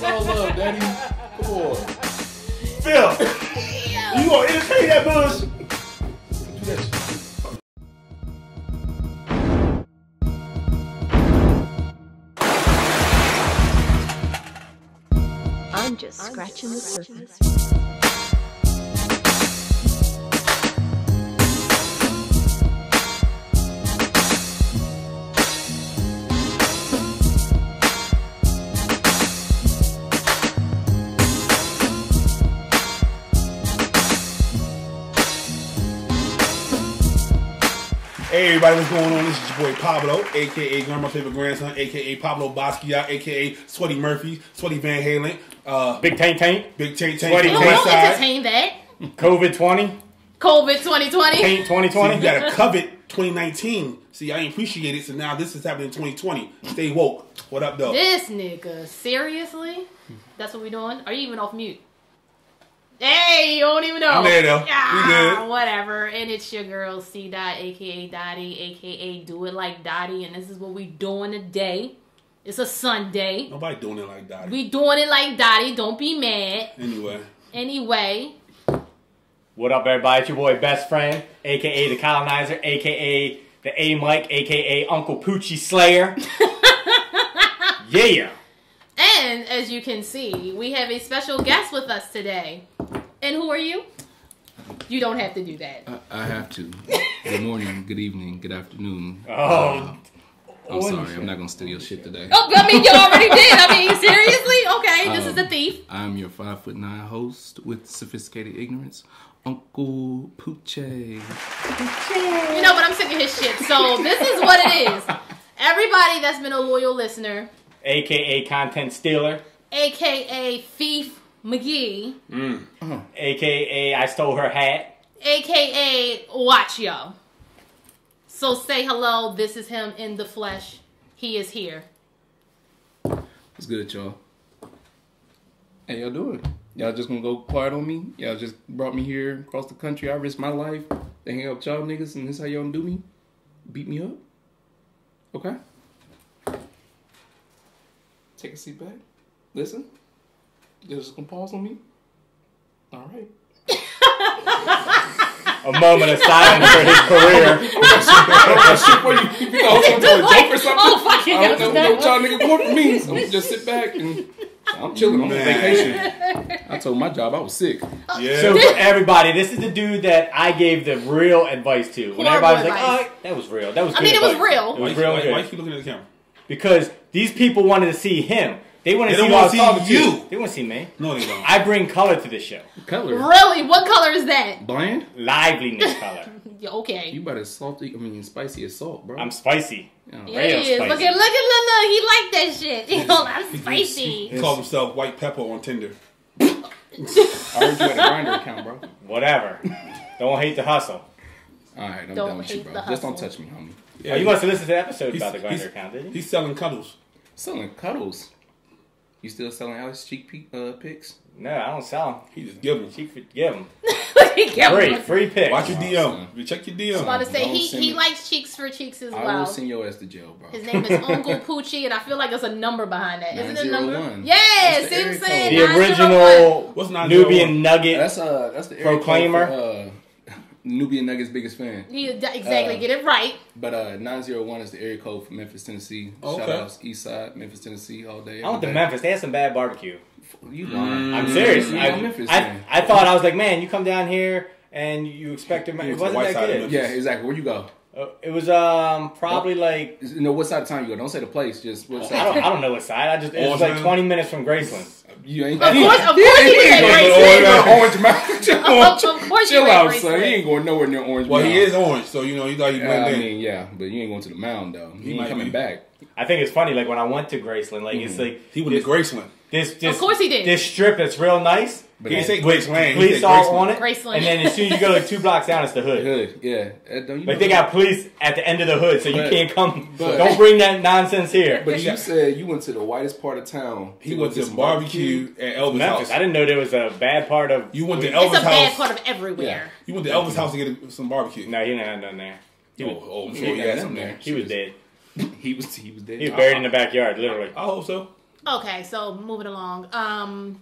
It's all love, Daddy. Come on. Phil, you gonna entertain that bullshit? Do that shit. I'm just scratching the surface. Hey everybody, what's going on? This is your boy Pablo, aka Grandma's favorite grandson, aka Pablo Basquiat, aka Sweaty Murphy, Sweaty Van Halen, Big Taint. Big Tank Tank. Sweaty on Taint. the Don't side. entertain that. COVID 20. COVID 2020. Taint So 2020. you got a covet 2019. See, I ain't appreciate it, so now this is happening in 2020. Stay woke. What up, though? This nigga, seriously? That's what we doing? Are you even off mute? Hey, you don't even know. I'm there, though. We good. Whatever. And it's your girl, C. Dot, aka Dottie, aka Do It Like Dottie, and this is what we doing today. It's a Sunday. Nobody doing it like that. We doing it like Dottie. Don't be mad. Anyway. What up, everybody? It's your boy Best Friend, aka the Colonizer, aka the A Mike, aka Uncle Poochie Slayer. Yeah. And as you can see, we have a special guest with us today. And who are you? You don't have to do that. I have to. Good morning, good evening, good afternoon. Oh. I'm sorry, I'm not going to steal your shit today. Oh, I mean, you already did. I mean, seriously? Okay, this is the thief. I'm your 5'9" host with sophisticated ignorance, Uncle Poochie. You know, but I'm sick of his shit. So this is what it is. Everybody that's been a loyal listener, AKA Content Stealer. AKA Thief McGee, AKA I Stole Her Hat. AKA Watch Yo. So say hello. This is him in the flesh. He is here. What's good, y'all? How y'all doing? Y'all just gonna go quiet on me? Y'all just brought me here across the country. I risked my life to hang out with y'all niggas, and this how y'all gonna do me? Beat me up? Okay. Take a seat back. Listen. You're just gonna pause on me? Alright. A moment of silence for his career. You know, some joke or something. Oh, fuck it. I don't know what y'all niggas want from me. So just sit back and I'm chilling. I'm on vacation. I told my job I was sick. Yeah. So for everybody, this is the dude that I gave the real advice to. When everybody's like, oh, that was real. That was good I mean, it was advice. real. It was real Why good. you keep looking at the camera? Because these people wanted to see him. They want to They see don't who I was wanna talking see to. you. They want to see me. No, they don't. I bring color to this show. Color. Really? What color is that? Bland? Liveliness color. Yeah, okay. You about as salty, spicy as salt, bro. I'm spicy. Yeah. Yeah, he is. spicy. Look, he like that shit. You know, I'm spicy. He called himself White Pepper on Tinder. I heard you had a grinder account, bro. Whatever. Don't hate the hustle. Alright, I'm Don't done with you, hate bro. the Just don't hustle. touch me, homie. Yeah, Oh, you must have listened to the episode he's- about the grinder he's- account, didn't you? He's selling cuddles. Selling cuddles. You still selling Alex cheek pics? No, I don't sell them. He just give them. She could give them. Free. Free pick. Watch your DM. You check your DM. I'm about to say, Don't he send he it. likes cheeks for cheeks as I will well. send your ass to jail, bro. His name is Uncle Poochie, and I feel like there's a number behind that. Isn't it a number? 901. Yes, That's the see what I'm area saying? The 901. original What's 901? Nubian Nugget. That's the area Proclaimer. code for, Nubian Nuggets biggest fan. Exactly, get it right. But 901 is the area code for Memphis, Tennessee. Okay. Shout outs East Side, Memphis, Tennessee, all day. I went to every day. Memphis. They had some bad barbecue. You lying? I'm serious. You I, in Memphis, I, then. I thought, I was like, man, you come down here and you expect to. You It went to the wasn't white that side of good. Memphis. Yeah, exactly. Where you go? It was probably like You know what side of town you go? Don't say the place. Just what side. I don't know what side. It was Orange like 20 minutes from Graceland. You ain't. Of course he was at Graceland. Orange Mountain. Of course Chill you at out, son. He Graceland. ain't going nowhere near Orange Well, Mountain. he is orange, so you know he thought he blend I in. mean, yeah, but you ain't going to the mound though. He ain't might coming be. back. I think it's funny, like when I went to Graceland, like it's like He went to Graceland. this Of course he did. This strip that's real nice. But He didn't say with Graceland. He police said all Graceland. on it. Graceland. And then as soon as you go like 2 blocks down, it's the hood. Hood, yeah. Don't you Like know they got police at the end of the hood, so you But- can't come. but- Don't bring that nonsense here. But you said you went to the whitest part of town. He go went to get some barbecue at Elvis' Memphis. house. I didn't know there was a bad part of. You went to It's Elvis' a bad house. part of everywhere. You went to Elvis' house to get some barbecue. No, he didn't have nothing there. He was, I'm He sure he got had nothing some there. there. he was dead. He was dead. He was buried in the backyard, literally. I hope so. Okay, so moving along.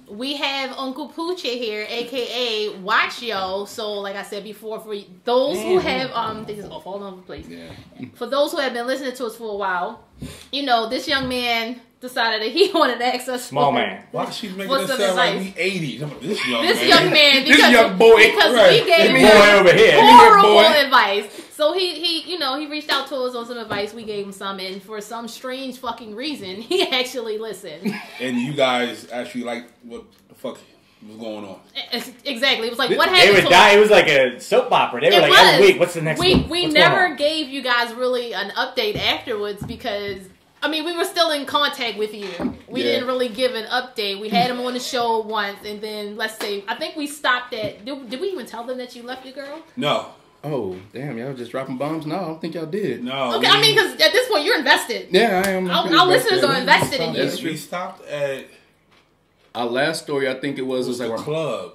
We have Uncle Poochie here, aka Watch Yo. So, like I said before, for those who have they just fall over the place. Yeah. For those who have been listening to us for a while, you know this young man decided that he wanted to ask us. Small man. Why she's making What's us some sound like advice? we 80? This young This man. young man, This because, young boy. because Right. we gave Boy him over here. horrible boy. advice. So he reached out to us on some advice. We gave him some, and for some strange fucking reason, he actually listened. And you guys actually like what the fuck was going on? Exactly. It was like, what They happened would to die. It was like a soap opera. They were like, every week, what's the next one? We What's never going on? gave you guys really an update afterwards because, I mean, we were still in contact with you. We Yeah. didn't really give an update. We had him on the show once, and then, let's say, I think we stopped at, did we even tell them that you left your girl? No. Oh, damn, y'all just dropping bombs? No, I don't think y'all did. No. Okay, I mean, because at this point, you're invested. Yeah, I am. Our listeners are invested in you. That's true. We stopped at Our last story, I think it was the like, club.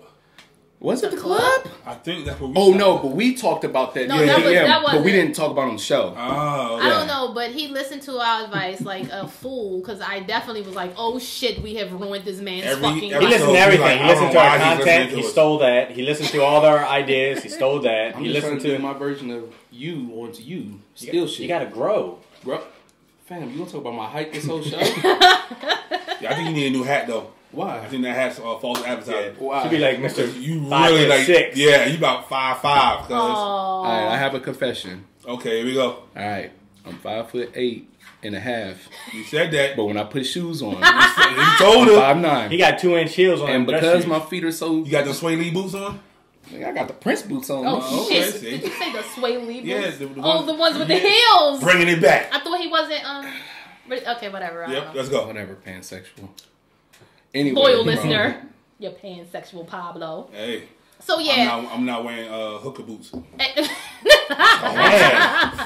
was it the club? I think that's what we Oh, stopped no, at. but we talked about that. No, that but we wasn't. didn't talk about it on the show. Oh, I don't know, but he listened to our advice like a fool because I definitely was like, oh shit, we have ruined this man's fucking He every life. listened to So, everything. like, He I listened don't to know our why he's content. listening He to us. stole that. He listened to all our ideas. He stole that. I'm He just trying listened to do to my version of you onto you. Still shit. You gotta grow. Bro, fam, you gonna talk about my height this whole show? Yeah, I think you need a new hat though. I Why? think that hat's false advertising. Why? Should be like Mr. You 5'6". really like, yeah, you about 5'5". Cause All right, I have a confession. okay, here we go. All right, I'm 5'8.5", You said that, but when I put shoes on, you told her. 5'9". He got 2-inch heels on. And them dress because shoes. my feet are so, You got the Sway Lee boots on. I got the Prince boots on. Oh, okay, shit. see. Did you say the Sway Lee boots? Yeah, the ones with the yeah. heels. Bringing it back. I thought he wasn't, okay, whatever. I Yep, don't know. let's go. Whatever, pansexual. Anyway, Loyal listener. You're pansexual Pablo. Hey, So, yeah. I'm not wearing hooker boots. Man.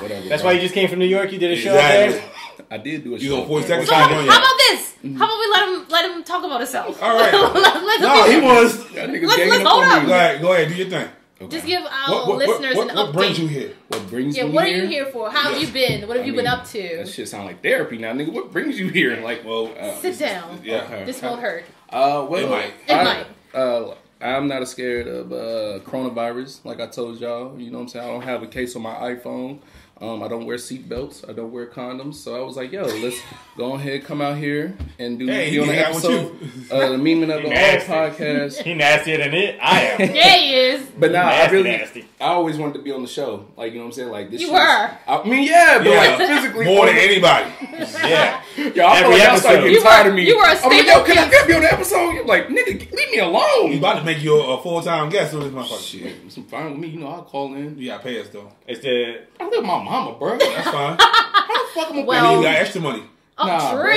Whatever. That's bro. why you just came from New York. You did a show Exactly. there. I did do a You show. gonna voice man. that So time how on about this? How about we let him talk about himself? All right. Let's No, he was. That nigga's Let's ganging hold up up. on Go me. ahead, do your thing. Okay. just give our listeners an update. What brings you here? What brings Yeah, me what are here? you here for? How have you been? What have you been up to? That shit sound like therapy now, nigga. What brings you here? Like, Well, Sit down. yeah. Okay. This won't hurt. well, It might. It might. I'm not scared of coronavirus. Like I told y'all, you know what I'm saying? I don't have a case on my iPhone. I don't wear seatbelts. I don't wear condoms. So I was like, yo, let's go ahead, come out here and do Hey, be on he an got one episode, the Memeing of the All Nasty. podcast. He nastier than it. I am. Yeah, he is. But now Nasty. I always wanted to be on the show. Like, you know what I'm saying? Like this. You shit's- were. I mean, yeah, but Yeah. like physically More than on the- anybody. Yeah. Yo, I Every feel like y'all episode. started getting You tired were- of me. you were a I'm like, staple yo, can piece. I be on the episode? You're like, nigga, leave me alone. We about to make you a full-time guest on this motherfucker. Shit, it's fine with me. You know, I'll call in. You gotta pay us though. It's the I live with my mama, bro. That's fine. Fuck him Well- I mean, you got extra money. Oh, Nah, true. bro.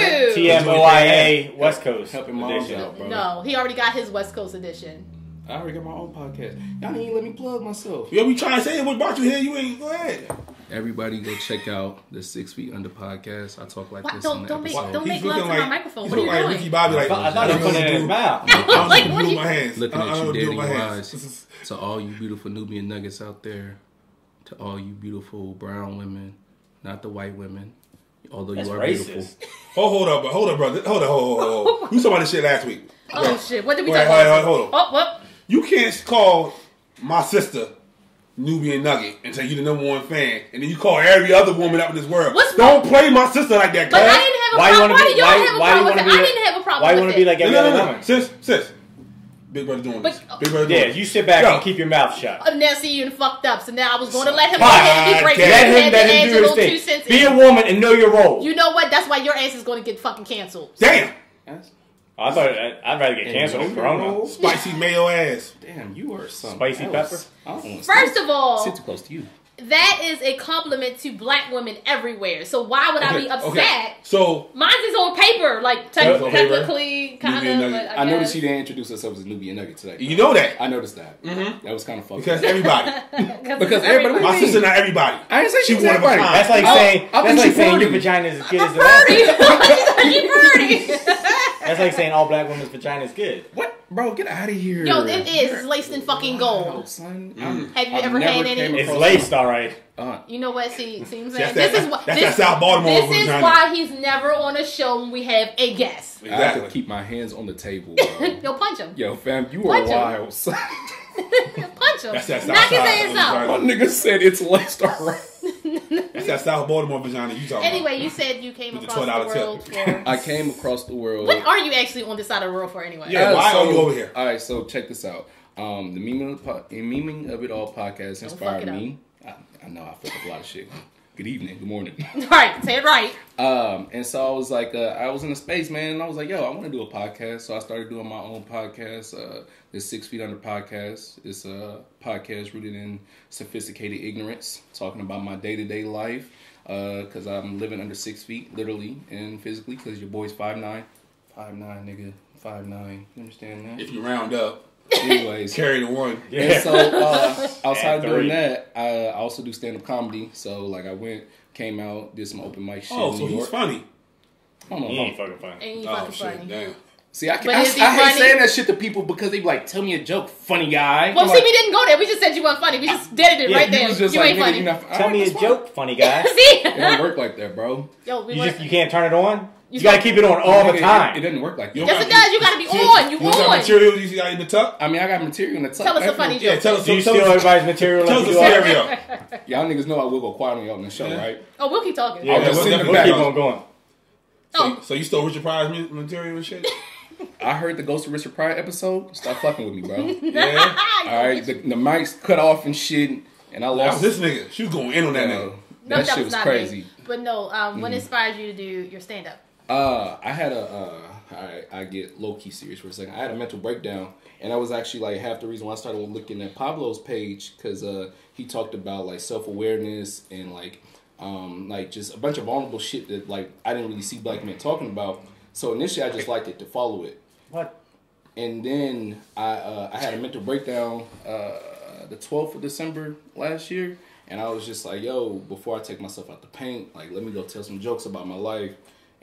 TMOIA West Coast Helping moms edition. out, bro. No, he already got his West Coast edition. I already got my own podcast. Y'all didn't even let me plug myself. Yo, we trying to say what brought you here. You ain't. Go ahead. Everybody go check out the 6 Feet Under podcast. I talk like What? this Don't- on the don't make- episode. don't He's make love looking to my like microphone. he's What are looking you like doing? Ricky Bobby. Like I thought he don't put know it what in to his do. mouth. I don't Like, know what what to do you- with my hands. Looking I at don't you know what to dead do in with my your hands. eyes. To all you beautiful Nubian nuggets out there. To all you beautiful brown women. Not the white women. Although That's you are racist. beautiful. Hold up, brother. Hold on. We talking about this shit last week. Oh, shit. What did we Wait, talk about? hold on. Oh, what? You can't call my sister Nubian Nugget and say you the number one fan, and then you call every other woman up in this world. What's Don't play my sister like that, But cuz. I didn't have a Why you problem. wanna Why be- do y'all why- have a why you problem with wanna it? be I like- didn't have a problem Why you with want it. to be like every other woman? Sis. Big brother doing But- this. Big brother doing Yeah, this. you sit back Yo. and keep your mouth shut. Now see you done fucked up. So now I was going to let him go ahead and be great. Let Let You him, had let to him add do your his little 2 thing. cents Be in. a woman and know your role. You know what? That's why your ass is going to get fucking canceled. Damn. I thought I'd rather get canceled than Corona. Spicy mayo ass. Damn, you are something. Spicy else. pepper? I don't want to First of all, sit too close to you. that is a compliment to black women everywhere. So why would I be upset? So Mine's is on paper, like on paper. technically, kind Nubian of. Nugget. But I guess. noticed she didn't introduce herself as a Nubian Nugget today. you know that I noticed that. Mm-hmm. That was kind of fucked because up. everybody. Because everybody- My sister not everybody. I didn't say She was one of a everybody. kind. That's like I saying think that's like she saying your flirty. vagina is as good as the Birdie. You birdie. That's like saying all black women's vagina is good. What? Bro, get out of here. Yo, it is. It's laced in fucking gold. Wow, son. Have you ever had any? It's laced, all right. You know what? See what I'm saying? That's that South Baltimore. This is why he's never on a show when we have a guest. I have to keep my hands on the table, bro. Yo, punch him. Yo, fam, you are wild, son. Punch him. That's that Knock his Southside ass out. My nigga said it's laced, all right. That's that South Baltimore vagina you talking Anyway, about. you said you came With the across the $12 world tip. for... I came across the world. What are you actually on this side of the world for anyway? Yeah, why are you over here? All right, so check this out. The Memeing of It All podcast inspired me. I know I fucked up a lot of shit. Good evening, good morning. Right, say it right. And so I was like, I was in a space, man, and I was like, yo, I want to do a podcast. So I started doing my own podcast, the 6 Feet Under podcast. It's a podcast rooted in sophisticated ignorance, talking about my day-to-day life, because I'm living under 6 feet, literally and physically, because your boy's 5'9". 5'9", nigga. 5'9". You understand that? If you round up, Anyways. carry the one. Yeah. And so outside of doing 3. that, I also do stand-up comedy. So like I came out, did some open mic shit Oh, in so New he's York. funny. Hold on, He hold ain't on. fucking funny. Ain't you Oh, fucking shit, funny. damn. See, I But is he hate funny? saying that shit to people because they be like, tell me a joke, funny guy. Well, I'm see, like, we didn't go there. We just said you weren't funny. We just did it yeah, right you there. was just You like, ain't nigga, funny. you not, Tell me a that's fine. joke, funny guy. See? It don't work like that, bro. Yo, we You weren't- can't turn it on. You You gotta keep it on all the Nigga, time. It doesn't work like that. Yes, it does. You gotta be on. You got on. material you got in the tuck? I mean, I got material in the top. Tell us a funny Yeah, joke. tell us. Do you tell steal us- everybody's material? Tell like us you a do scenario. Y'all niggas know I will go quiet on y'all on the show, Yeah. right? Oh, we'll keep talking. Yeah, I'll just we'll sit in the definitely Keep back. on going. Oh, So you stole Richard Pryor's material and shit? I heard the Ghost of Richard Pryor episode. Stop fucking with me, bro. Yeah. All right, the mics cut off and shit, and I That was lost. this nigga. She was going in on that nigga. no, That shit was not crazy. Me. But no, what inspired you to do your stand-up? I had I get low key serious for a second. I had a mental breakdown, and that was actually like half the reason why I started looking at Pablo's page, because he talked about like self awareness and like just a bunch of vulnerable shit that like I didn't really see black men talking about. So initially, I just liked it to follow it. What? And then I had a mental breakdown the 12th of December last year, and I was just like, yo, before I take myself out the paint, like let me go tell some jokes about my life.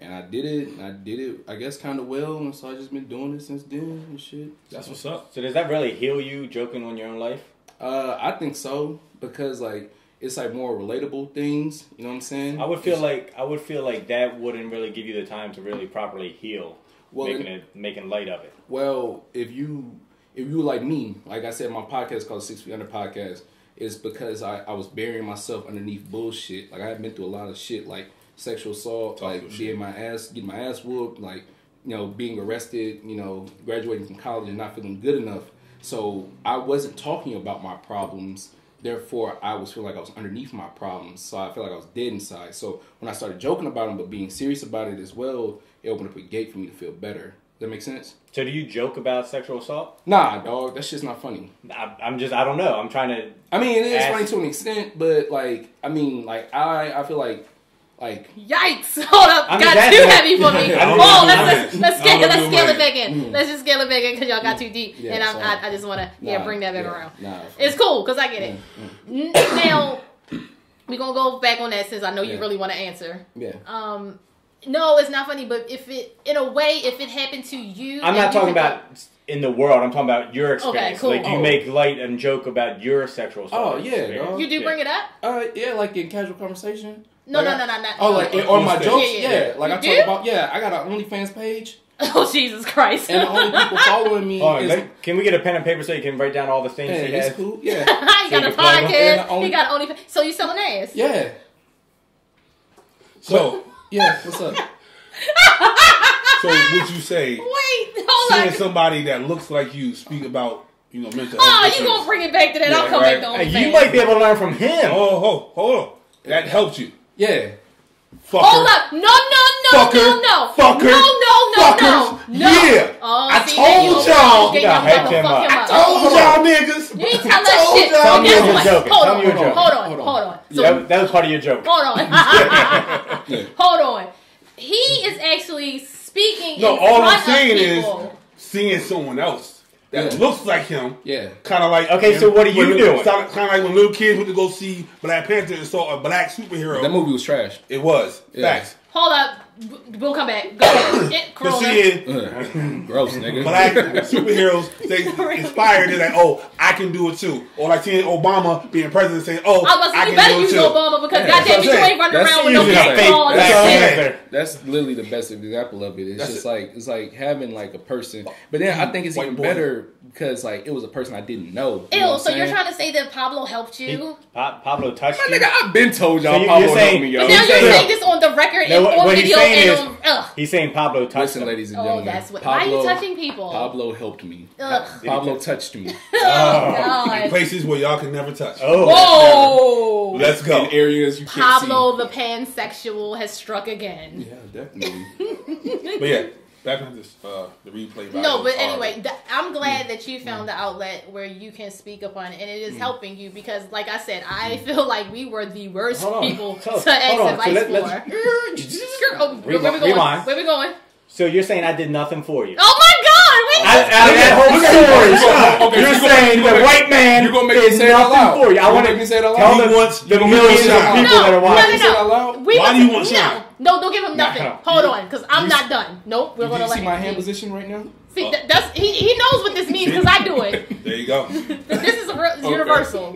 And I did it, I guess, kind of well, and so I just been doing it since then and shit. That's what's up. So does that really heal you, joking on your own life? I think so, because like it's like more relatable things. You know what I'm saying? I would feel like that wouldn't really give you the time to really properly heal, Well, making light of it. Well, if you like me, like I said, my podcast called 6 Feet Under Podcast is because I was burying myself underneath bullshit. Like I had been through a lot of shit, like sexual assault, like getting my ass whooped, like, you know, being arrested, you know, graduating from college and not feeling good enough. So I wasn't talking about my problems. Therefore, I was feeling like I was underneath my problems. So I felt like I was dead inside. So when I started joking about them, but being serious about it as well, it opened up a gate for me to feel better. Does that make sense? So do you joke about sexual assault? Nah, dog, that shit's not funny. I don't know. I'm trying to. I mean, it is Ask- funny to an extent, but like, I mean, like I feel like. Yikes! Hold up, I'm got just too asking. heavy for me. I don't Whoa, know. let's I scale don't know. it back in. Let's just scale it back in because y'all got too deep, Yeah, and sorry. I just want to bring that back around. Nah, It's cool because I get it. Now we gonna go back on that since I know you Yeah. really want to answer. Yeah. No, it's not funny, but if it happened to you, I'm and not you talking could- about in the world. I'm talking about your experience. cool. Like, do you Oh. make light and joke about your sexual assault? Oh, yeah, experience? dog. You do bring it up? Yeah, like in casual conversation. No, Like, no. Oh, like on my Yeah, jokes? yeah. Yeah, like You I do? talk about. Yeah, I got an OnlyFans page, Oh Jesus Christ! and the only people following me Oh, is. can we get a pen and paper so you can write down all the things Yeah, he it's has? cool. Yeah, he got you a can plug 'em. And podcast. the only- He got only. So you selling ass? yeah, So yeah. What's up? would you say Wait, hold seeing on. somebody that looks like you speak about, you know, mental Oh, health you issues? gonna bring it back to that? I'll Yeah, come right. back to Hey, OnlyFans. you might be able to learn from him. Oh, hold on. That helped you. Yeah. Fucker. Hold up! No! Fucker. No! Fucker. No! Yeah. Oh, I see, told there y'all. you You gotta hype him up. up. Told y'all niggas. You ain't tell that shit. y'all. Tell me Guess you're what? joking. Hold Tell on, me you're joking. hold on. So, That was part of your joke. hold on. Yeah. Hold on. He is actually speaking No, in all I'm front saying of is people. seeing someone else that Yeah. looks like him. Yeah. Kind of like. Okay, so what are you doing? Kind of like when little kids went to go see Black Panther and saw a black superhero. That movie was trash. It was. Yeah. Facts. Hold up. We'll come back. Go ahead. But Corona. seeing Gross, nigga. black superheroes, they inspired. They're like, oh, I can do it too. Or like seeing Obama being president, saying, oh, I was about to say, you can better do it use too. Obama because Yeah, goddamn, you ain't running That's around with no easy. fake Fake balls. Black That's all I'm saying. Panther. That's literally the best example of it. It's That's just it. it's like having like a person, but then I think it's White even boy. better because like it was a person I didn't know. You know Ew, what I'm so you're saying? trying to say that Pablo helped you? Pablo touched My you. nigga, I've been told y'all So Pablo you're helped saying- me, yo. But now you're saying- saying this on the record No, and on what he's video saying and is- on. Ugh. He's saying Pablo touched Listen, him. ladies and Oh, gentlemen. that's what. Why are you touching people? Pablo helped me. Ugh. Pablo touched me. Oh, God. Places where y'all can never touch. Oh. Whoa! Let's go. In areas you can't Pablo the pansexual has struck again. see. Yeah, definitely. But yeah, back on this, the replay. No, but value is anyway, horrible. I'm glad that you found the outlet where you can speak upon it, and it is helping you because, like I said, I feel like we were the worst Hold on. people So- to ask hold on. So advice let's- for. Oh, where we going? Rewind. Where we going? So you're saying I did nothing for you? Oh my God! Out of that whole story, Okay, you're so saying the white man you're gonna make did me say it out nothing loud. for you. I You're want gonna make me say it out tell loud. He wants the the millions of shine. people that are watching. Say it out loud? We Why do you want shine? No, don't give him nothing. No. Hold on, because I'm not done. Nope, we're Did gonna you let see him. my hand position right now? See, that's he knows what this means because I do it. There you go. This is universal.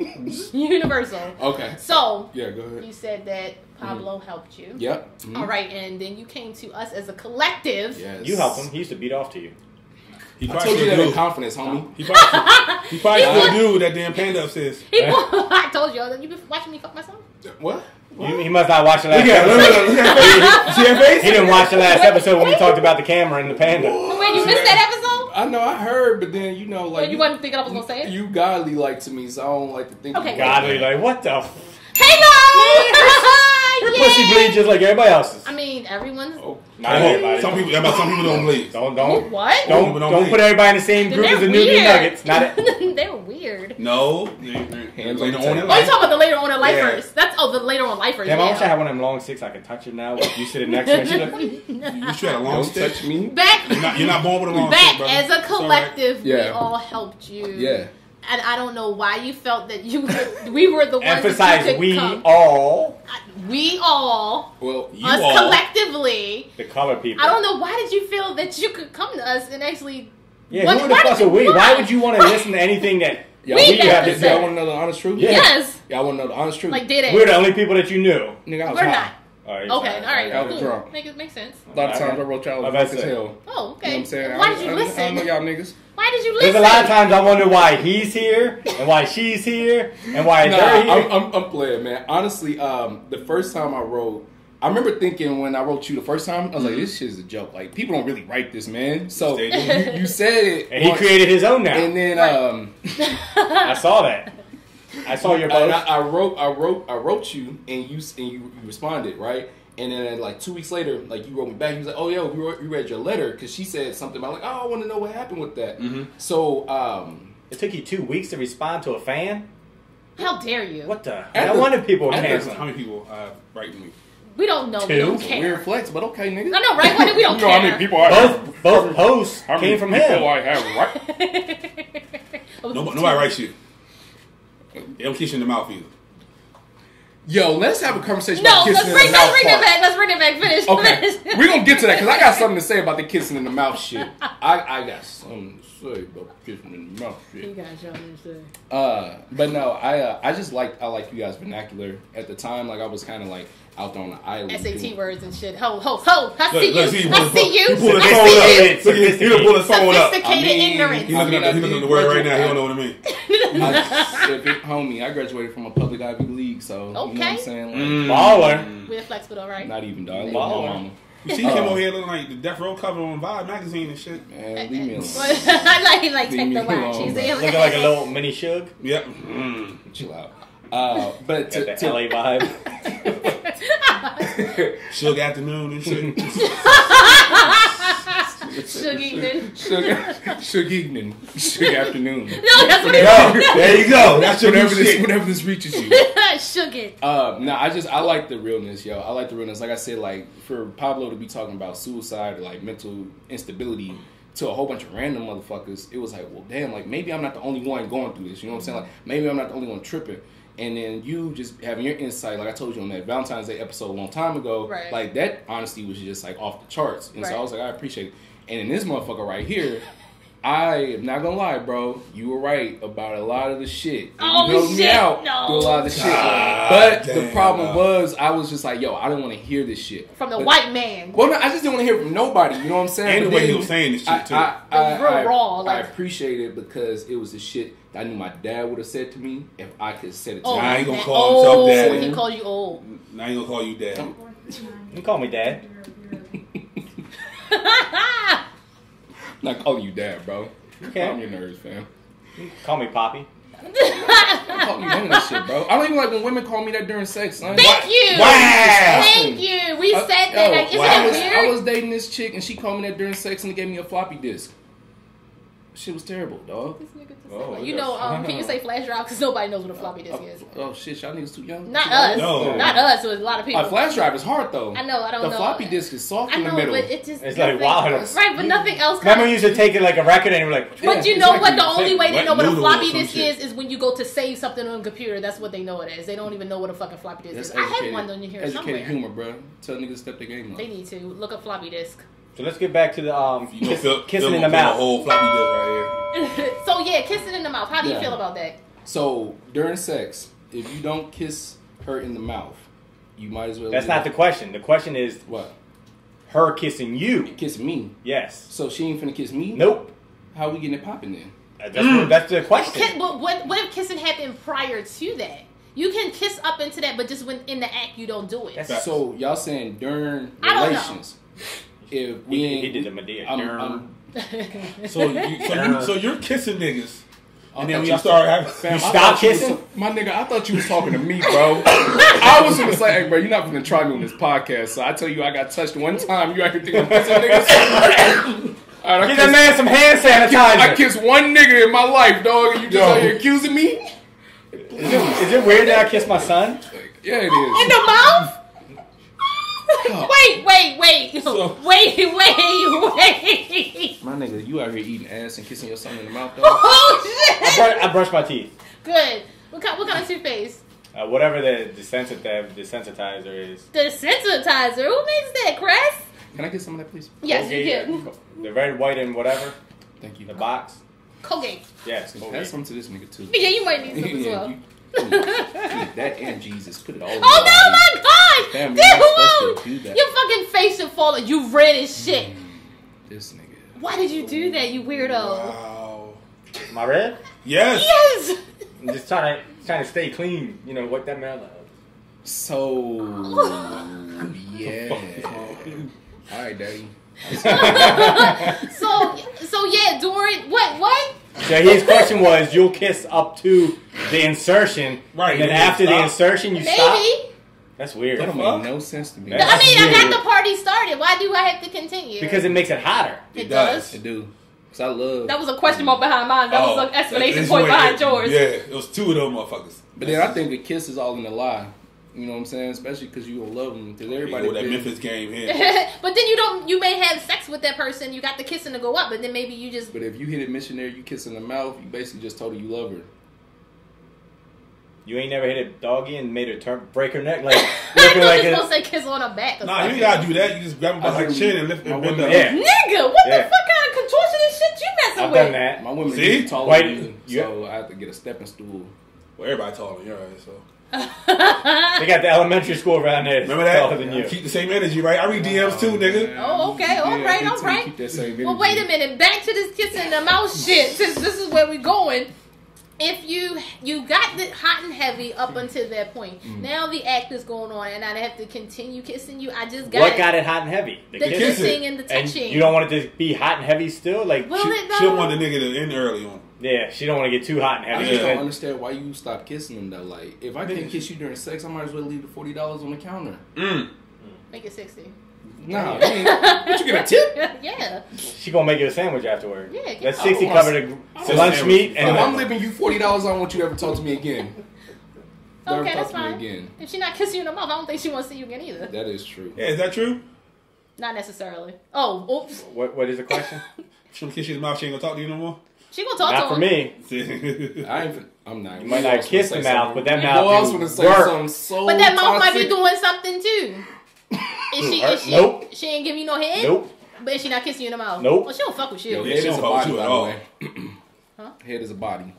Universal. Okay. So Yeah, go ahead. you said that Pablo helped you. Yep. Mhm. All right, and then you came to us as a collective. Yes. You helped him. He used to beat off to you. He I probably told you still that in do. confidence, homie. He probably still do that damn panda upstairs. I told you, you been watching me fuck myself. What? He must not watch the last Look at him. episode. Look at his face. See that face? He didn't watch the last episode when we talked about the camera and the panda. Wait, you missed that episode? I know, I heard, but then you know, like Well, you wasn't thinking I was gonna say it? You godly like to me, so I don't like to think. Okay. you Godly, like, what the Hello! Your pussy bleeds just like everybody else's. I mean, everyone's. Oh, Not everybody. Some people don't bleed. Don't What? don't put everybody in the same Then group they're as the New weird. Nuggets. Not it. They're weird. No. Hands Later on on the in Oh, you life. talking about the later on in lifers? Yeah. That's the later on lifers. Damn, I wish I Yeah. had one of them long sticks I could touch it now. You sitting next to me. She's like, You should have a long Don't stick. touch me. Back, You're not born with a long back stick, brother. as a It's all right. collective, we Yeah. all helped you. Yeah. And I don't know why you felt that we were the ones that you emphasize could we come. all, We all, Well, You us all. collectively. the color people. I don't know, why did you feel that you could come to us and actually... Yeah, What- who the why fuck did are you- we? why? Why would you want to listen to anything that y'all, We we have have to to say. y'all say? want to know the honest truth? Yeah. Yes. Y'all want to know the honest truth? Like, did it? We're the only people that you knew. Nigga, I was We're high. not. All right, Okay, all right, I was cool. drunk. Makes sense. A lot of times I wrote y'all Like drunk I as said. hell. Oh, You know okay. what I'm saying? Why did you I don't listen? know y'all niggas. Why did you listen? There's a lot of times I wonder why he's here and why she's here and why Nah, they're here. I'm playing, man. Honestly, the first time I wrote, I remember thinking when I wrote you the first time, I was like, this shit is a joke. Like, people don't really write this, man. So, They do. you said it. And he once, created his own now. And then, I saw that. I saw your and post. I wrote you, and you responded, right? And then like 2 weeks later, like you wrote me back. You was like, "Oh, yo, you read your letter," because she said something about like, "Oh, I want to know what happened with that." Mm-hmm. So, It took you 2 weeks to respond to a fan? How dare you? What the? At No the- wonder people are at the- canceling. How many people write me? We don't know. We Two. don't it's a care. weird flex, but okay, nigga. I know, right? We don't You know care. how many people I have? Both posts How many came from people him. I have, right? Nobody writes you. They don't kiss you in the mouth either. Yo, let's have a conversation No, about let's kissing bring in the mouth that part. back. Let's bring it back. Finish. Okay, Finish. we're gonna get to that because I got something to say about the kissing in the mouth shit. I got something to say about kissing in the mouth shit. You got something to say. But no, I just like you guys vernacular at the time. Like I was kind of like out there on the island. SAT doing- words and shit. Ho, ho, ho. I Look, see look, you. he I pulled see you. He pulled his I phone see up. you. Look, he done pulled his phone up. Sophisticated I mean, ignorance. He's looking at the word right now. He don't know what I mean. Homie, I graduated from a public Ivy League, so you know what I'm Okay. saying. Like, Baller. We're flexible, right? Not even dog. I love Baller. my mama. You see him over here looking like the Death Row cover on Vibe magazine and shit. Man, leave me alone. I like Leave take me the watch. alone, He's bro. in. Looking like a little mini Suge. Yep. Chill out. But Got that to LA vibe. Suge afternoon and shit. Suge evening. Suge evening, Suge afternoon. No, that's what Yo, there you go. That's your new Whenever shit. this reaches you. Suge it. No, I like the realness, yo. I like the realness. Like I said, like for Pablo to be talking about suicide or like mental instability to a whole bunch of random motherfuckers, it was like, well, damn, like maybe I'm not the only one going through this. You know what I'm saying? Like maybe I'm not the only one tripping. And then you just having your insight, like I told you on that Valentine's Day episode a long time ago, Right. like that honesty was just like off the charts. And so Right. I was like, I appreciate it. And in this motherfucker right here, I am not gonna lie, bro. You were right about a lot of the shit. And Oh, you helped me shit, out no. through a lot of the shit. Ah, But damn, the problem no. was, I was just like, yo, I don't want to hear this shit From the But- white man. Well, no, I just didn't want to hear it from nobody. You know what I'm saying? And the But way then he was saying this shit, too. Real raw, I like- appreciate it because it was the shit that I knew my dad would have said to me if I could have said it to Oh, Nah, he him. gonna man. call himself Oh, dad. he called you old. Now he gonna call you dad. You can call me dad. Not calling you dad, bro. Okay. Calm your nerves, fam. You can call me Poppy. I'm calling you none of that shit, bro. I don't even like when women call me that during sex, son. Thank you. Wow. Thank you. We said that. Like, isn't wow. it I weird? was dating this chick and she called me that during sex and it gave me a floppy disk. Shit was terrible, dog. Oh, You know, can you say flash drive? Because nobody knows what a floppy disk is. Oh shit, y'all niggas too young. Not us. No. Not us. It was a lot of people. A flash drive is hard though. I know. I don't the know. floppy disk is soft I in know, the middle. but it just It's like wireless. Right, but nothing else. Remember, we used to take it like a record and we're like, But Yeah, you know exactly. what? The only way they Wet know what a noodle or floppy some disk shit. is when you go to save something on a computer. That's what they know it is. They don't even know what a fucking floppy disk That's is. I educated, had one on here educated somewhere. humor, bro. Tell niggas to step their game up. They need to look up floppy disk. so let's get back to the You know, Phil, kissing Phil in the gonna pull mouth. a whole floppy disk right here. So yeah, kissing in the mouth. How do you Yeah. feel about that? So during sex, if you don't kiss her in the mouth, you might as well. That's leave not it. the question. The question is What? her kissing you. Kiss me. Yes. So she ain't finna kiss me? Nope. How we getting it popping then? That's the question. But what if kissing happened prior to that? You can kiss up into that, but just when in the act you don't do it. That's- So y'all saying during I don't know. relations, if we He ain't, did the Medea. I'm So you're kissing niggas, and then thought when you you start having, Fam, I stop thought you was- kissing? my nigga, I thought you was talking to me, bro. I was gonna say, hey, bro, you're not gonna try me on this podcast. So I tell you, I got touched one time. You actually think I'm kissing niggas? All right, Get that man some hand sanitizer. I kissed one nigga in my life, dog, and you just out here accusing me? Is it weird that I kiss my son? Yeah, it In is. the mouth? wait. So- wait. My nigga, you out here eating ass and kissing your son in the mouth, dog? Oh shit! I brush my teeth. Good. What kind of toothpaste? Whatever the desensitizer is. The sensitizer. Who makes that, Chris? Can I get some of that, please? Yes, Colgate, you can. The red, white, and whatever. Thank you. The box. Colgate. Yes. Pass Colgate. some to this nigga, too. Yeah, you might need some as Yeah, well. you- that and Jesus. Put it all in Oh no, my God! Fam, Dude, you're not supposed to do that. your fucking face should fall. You red as shit. This nigga. Why did you do that, you weirdo? wow. Am I red? Yes. Yes. I'm just trying to stay clean. You know what that man. So, yeah. All right, daddy. So yeah, during what? So his question was, you'll kiss up to the insertion, Right, and then and then after the stop. insertion, you Maybe. stop. That's weird. That don't fuck? make no sense to me. That's I mean, I got weird. the party started. Why do I have to continue? Because it makes it hotter. it does. does. I do. Because I love. That was a question mark behind mine. That was an exclamation this point way, behind yours. Yeah, it was two of them motherfuckers. But then I think the kiss is all in the lie. You know what I'm saying? Especially because you don't love them. Because everybody. With that been- Memphis game here. But then you may have sex with that person. You got the kissing to go up, but then maybe you just. But if you hit a missionary, you kiss in the mouth, you basically just told her you love her. You ain't never hit a doggy and made her break her neck, like I looking thought like you was a, gonna say kiss on her back. Or Nah, you something. ain't gotta do that. You just grab him by I the think chin and lift my and bend women- up. Yeah. Nigga, what Yeah. the fuck kind of contortionist shit you messing I've with? done that. My women See? are taller Wait, than me, you- so I have to get a stepping stool. Well, everybody taller than your ass, so. They got the elementary school around there. Remember taller that? than you. Keep the same energy, right? I read DMs too, nigga. Oh, okay, all right, me all too. right. Keep that same Well, wait a minute. Back to this kissing in the mouth shit. Since this is where we're going. If you got the hot and heavy up until that point, now the act is going on, and I have to continue kissing you. I just got What got it hot and heavy? the kissing. kissing and the And touching. you don't want it to be hot and heavy still? Like, Will it though? She don't want the nigga to end early on. yeah, she don't want to get too hot and I heavy. just Yeah. don't understand why you stop kissing them though. Like, if I can't kiss you during sex, I might as well leave the $40 on the counter. Make it 60. Nah, but you get a tip. Yeah. She gonna make you a sandwich afterward. Yeah, That's I 60 want- cover the lunch sandwich. meat If and I'm leaving you $40, I don't want you to ever talk to me again. Never Okay, talk that's to me fine. again. If she not kissing you in the mouth, I don't think she wants to see you again either. That is true. Yeah, is that true? Not necessarily. Oh, oops. what is the question? If she don't kiss you in the mouth, she ain't gonna talk to you no more? She gonna talk Not to for him. me. I'm not. You might not kiss the mouth, but that I was mouth gonna do say work. something so But that mouth might toxic. be doing something too. Is she? Nope. She ain't giving you no head. Nope. But is she not kissing you in the mouth? Nope. Well, she don't fuck with you. Yo, Yeah, head she is don't a fuck body, with you by at the all. way. Huh? Head is a body.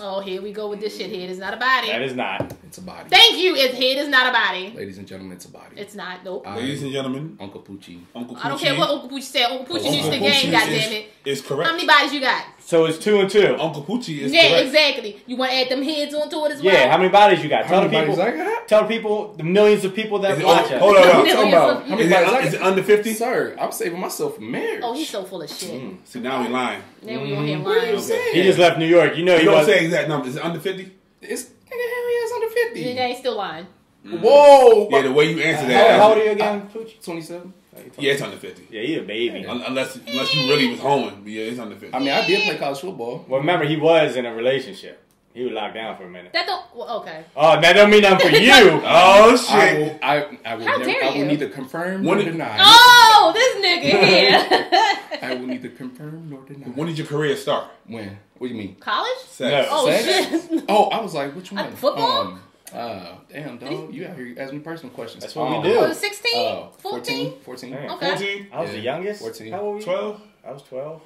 Oh, here we go with this shit. Head is not a body. That is not. It's a body. Thank you. It's head is not a body. Ladies and gentlemen, it's a body. It's not. Nope. Ladies and gentlemen, Uncle Poochie. Uncle Poochie. I don't care what Uncle Poochie said. Uncle Poochie used the Uncle game. Poochie Goddamn it. is correct. How many bodies you got? So it's 2 and 2. Uncle Poochie is Yeah, correct. exactly. You want to add them heads onto it as well? Yeah, how many bodies you got? How Tell the many people. bodies I got? Tell the people, the millions of people that Is it watch over- us. hold on, hold on. Millions Talking about of- how many Is bodies I it got? under 50? Sir, I'm saving myself for marriage. Oh, he's so full of shit. See, now we lying. Now we on here What are you lying. saying? He just left New York. You know You he don't was. say exact numbers. Is it under 50? It's nigga, hell yeah, it's under 50. Yeah, he's still lying. Whoa. Yeah, the way you answer that. How old are you again, Poochie? 27. Yeah, it's under 50. Yeah, he's a baby. Unless you really was homing. But yeah, it's under 50. I mean, I did play college football. Well, remember, he was in a relationship. He was locked down for a minute. That don't. Well, okay. Oh, that don't mean nothing for you. Oh, I shit. will, I will, How never, dare I will you? neither confirm When nor did- deny. Oh, this nigga here. I will neither confirm nor deny. When did your career start? When? What do you mean? College? Sex. No. Oh Sex? shit. Oh, I was like, which one? Football? Damn, dog. You out here asking me personal questions. That's what we do. Was it 16? 14? 14. Damn. Okay. 14? I was the Yeah, youngest. 14. How old were you? 12? I was 12.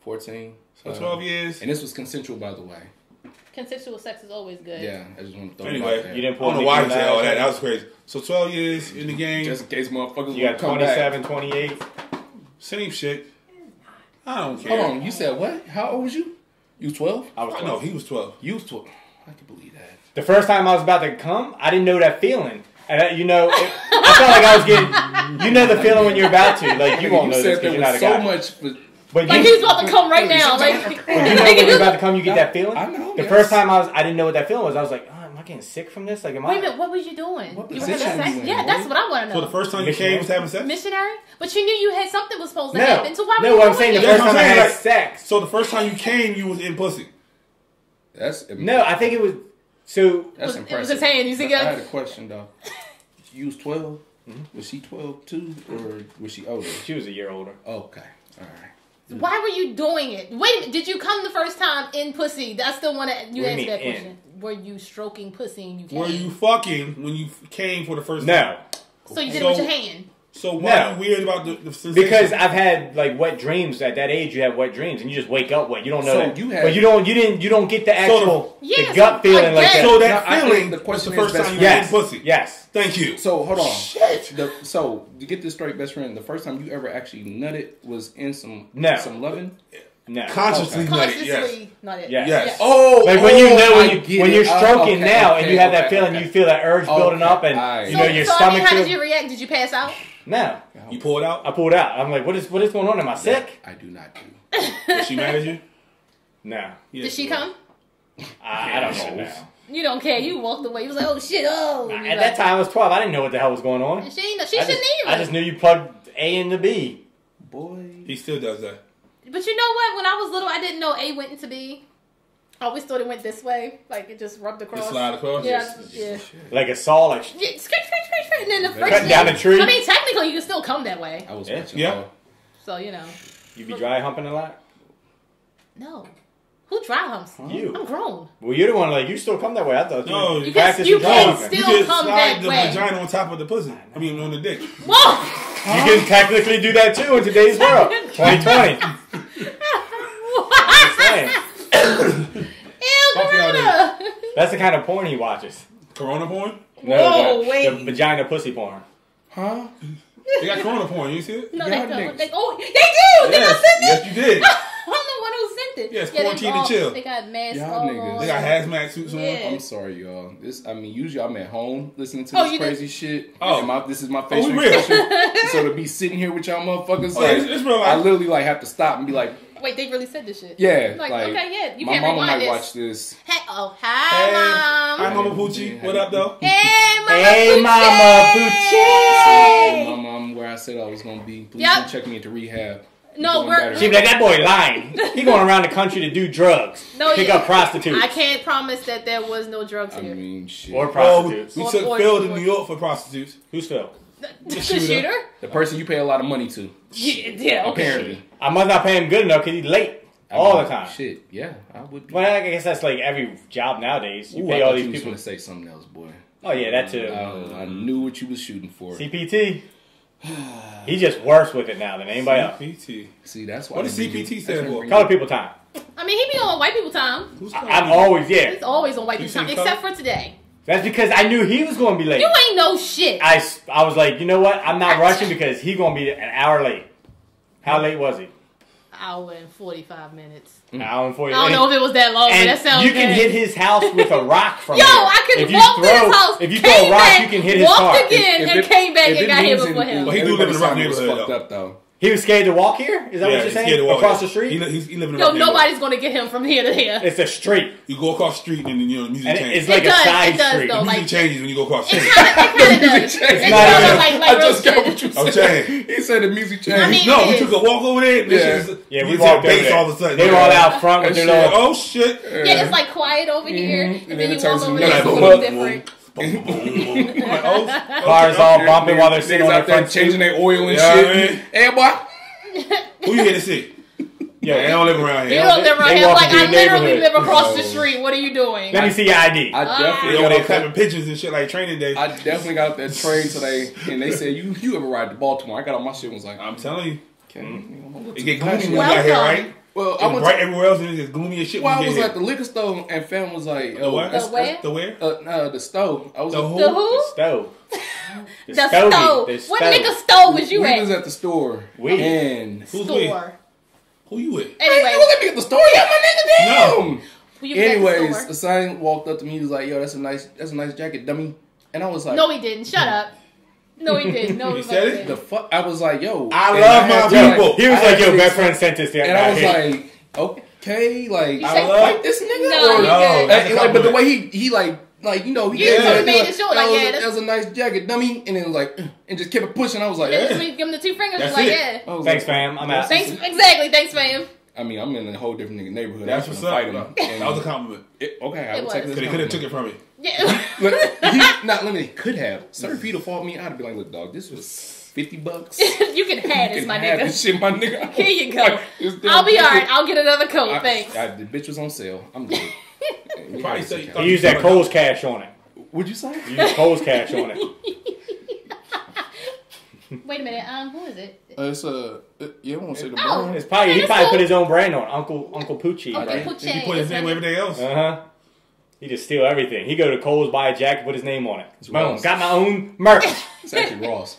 14. So 12 years. And this was consensual, by the way. Consensual sex is always good. Yeah, I just want to throw it Anyway, out there. You didn't I pull don't know Nicki why you said Minaj. all that. That was crazy. So 12 years in the game. Just in case motherfuckers You want got to come back. 27, 28. Same shit. I don't care. Hold on, you said what? How old was you? You was 12? I was I 12. know, he was 12. You was 12. I can believe that. The first time I was about to come, I didn't know that feeling. And I felt like I was getting, you know the feeling when you're about to. Like, you won't know this said because there you're not a was so guy. much. For, But Like you, he's about to come right now. Like, you know when you're about to come, you get that feeling? I know, The yes. first time I didn't know what that feeling was. I was like, oh, am I getting sick from this? Like, am wait a I? minute, what was you doing? What You were having position sex? you in, Yeah, boy? that's what I want to know. So the first time you Missionary? came was having sex? Missionary? But you knew you had something was supposed to No. happen. So why were No, you what I'm doing saying, the it? That's first what time I I'm saying, had like- sex. So the first time you came, you was in pussy. that's No, I think it was, so, That's It was impressive. his hand. You see, I guys? had a question though. You was 12. Was she 12 too, or was she older? she was a year older. Okay, all right. Why were you doing it? Wait a minute. Did you come the first time in pussy? I still want to. You What do you answer mean, that in? question. Were you stroking pussy and you came? Were you fucking when you came for the first No. time? So you did So- it with your hand. So why No. are you weird about the sensation? Because I've had like wet dreams at that age. You have wet dreams, and you just wake up wet. You don't know So that. you had- but you don't get the actual Yeah, the gut so feeling I like guess- that. So Now, that I feeling think the was question the is first best time you yes, ate pussy. yes. Thank you. So hold on. Shit. So to get this straight, best friend, the first time you ever actually nutted was in some loving. No. Consciously Okay. nutted, yes. Consciously, not it. Yes. Yes. Oh, Like when you know I get when it. you're stroking Okay, now okay, and you have that okay, feeling, okay. you feel that urge building up, and Okay. you know your so I stomach. mean, how did feels- you react? Did you pass out? No, You pulled out? I pulled out. I'm like, what is going on? Am I sick? I do not do. Was she mad at you? No, Yes, Did she was. come? I don't know now. You don't care. You walked away. You was like, oh shit, oh. And you At like- that time, I was 12. I didn't know what the hell was going on. She ain't know. She I shouldn't just, even. I just knew you plugged A into B. Boy. He still does that. But you know what? When I was little, I didn't know A went into B. I always thought it went this way, like it just rubbed across. Just slide across? Yeah, yeah. Like a saw, like Yeah, scratch, and then the first Cutting down a tree? I mean, technically, you can still come that way. I was Yeah. watching. Yeah. all- So you know, you be dry humping a lot. no. Who dry humps? You. I'm grown. Well, you're the one like you still come that way. I thought No, you you practice you and dry can't humping. still- You can come slide that the way. vagina on top of the pussy. I mean, on the dick. Whoa! You can technically do that too in today's world, 2020. I'm just saying. Ew, Fuck y'all Corona. That's the kind of porn he watches. Corona porn? Whoa, the wait. vagina pussy porn. Huh? They got Corona porn. You see it? No, Y'all they don't. niggas. They do. They don't Yes. send it. Yes, you did. I'm the one who sent it. Yes, they quarantine and all- chill. They got masks Y'all all niggas. on. They got hazmat suits on. Yeah. I'm sorry, y'all. I mean, usually I'm at home listening to Oh, this you crazy shit. Oh. And this is my facial we real. expression. So to be sitting here with y'all motherfuckers, Oh, like, it's real life. I literally like have to stop and be like, Wait, they really said this shit. yeah, Like, like okay, yeah. You my can't mama rewind might this. watch this. Hey, oh, Hey, hi, mom. hi, Mama Poochie. What up, though? Hey, mama. Hey, Poochie. Mama Hey, my mom, where I said I was gonna be. Please Yep. don't check me into rehab. No, Doing we're. better. She be like, that boy lying. He going around the country to do drugs. No, Pick yeah. up prostitutes. I can't promise that there was no drugs I here. mean, shit. Or Oh, prostitutes. we Or- took or- Phil to or- New York for prostitutes. Who's Phil? The shooter. shooter? The person you pay a lot of money to, Yeah, okay. apparently. I must not pay him good enough because he's late. All the time. Shit, yeah, I would be. Well, I guess that's like every job nowadays. You Ooh, pay I all thought these you was people. gonna say something else, boy. Oh yeah, that too. I knew what you was shooting for. CPT. He's just worse with it now than anybody else. CPT. See, that's why. What does CPT stand for? Color people time. I mean, he be on white people time. Who's I'm always He's always on white people time, seen except for today. That's because I knew he was going to be late. You ain't no shit. I was like, you know what? I'm not rushing because he's going to be an hour late. How late was he? Hour and 45 minutes. An hour and 40 I don't know if it was that long, but And that sounds you good. can hit his house with a rock from Yo, here. I could If you walk to throw- his house. If you throw came a rock, back, you can hit his car. walked again and came back and got hit before him. Well, he do live in a rough neighborhood, fucked though. up, though. He was scared to walk here? Is that what you're he's saying? scared to walk Across here. the street? He live in a Yo, rough neighborhood. nobody's going to get him from here to here. It's a street. You go across the street and then the music And changes. it's like It a does, side it does, street. though. The music like- changes when you go across the It street. kind of does. It's not kind even- of like I just real got shit. what you I'm said. saying. He said the music changed. I mean, No, it we is. took a walk over there. Yeah, we we walked over bass there. all of a sudden. They were all out front with their That little... Oh shit! Yeah, it's like quiet over here, and then then you it walk turns over into there, it's a boom, little boom, different. I'm like, oh, Cars all bumping while they're sitting Niggas on out their there front changing their oil and Yeah, shit. I mean. Hey, boy. Who you here to see? Yeah, They don't live around You here. don't live around They here. walk Like, through I your literally neighborhood. live across the street. What are you doing? Let me see your ID. I They definitely over got there off clapping that. pigeons and shit like training day. I definitely got off that train today, and they said, "You ever ride to Baltimore?" I got on my shit and was like, I'm telling you, "Okay." it get gloomy when you got here, right? Well, I It's went bright to, everywhere else and it's gloomy as shit well, when I you was get at the liquor store, and fam was like, here. The what? The where? The where? the stove. I was The at, who? The who? The stove. The Stogie. stove. The What stove. nigga stove was you we was at? at the store, We. and Who's we? Store. Who you with? Anyway, you let me at the store, yeah, my nigga, damn. No. who you was at the Anyways, store? the sign walked up to me. He was like, "Yo, that's a nice jacket, dummy." And I was like, No, he didn't. Shut up. No, he didn't. No, He he said it? didn't. "The fuck." I was like, "Yo, I and love had my to, people. He was I like, yo, actually- best friend sent this to And I was like, "Okay, like, You I said- like this nigga." No, or, you No. good. That's a like, but the compliment. way he like you know, he You did could've like, made it short, like, that was, yeah, that was a nice jacket, dummy. And then it was like, and just kept it pushing. I was like, Yeah, yeah. just give him the two fingers. That's Like, it. yeah. I was Thanks, like, fam. I'm out. Thanks. Exactly. Thanks, fam. I mean, I'm in a whole different nigga neighborhood. That's I'm what's finna up. fight him. bro. And That was a compliment. okay, I It will take was. this. Because he could have took it from me. Yeah. Look, not let me. Could have. Sir, if he'd have fought me, I'd have been like, look, dog, this was $50. You can have You this, can my have nigga. this shit, my nigga. Here you go. Like, this damn I'll be bitch- alright. I'll get another coat. Thanks. The bitch was on sale. I'm good. Probably say He used that Kohl's cash on it. What'd you say? He used Kohl's cash on it. Wait a minute. Who is it? It's you don't want to say the Oh. brand. It's probably, he That's probably cool. put his own brand on. Uncle Poochie. Uncle Right? Poochie. He put his name with everything else. Uh-huh. He just steal everything. He go to Kohl's, buy a jacket, put his name on it. Boom. Ross. Got my own merch. It's actually Ross.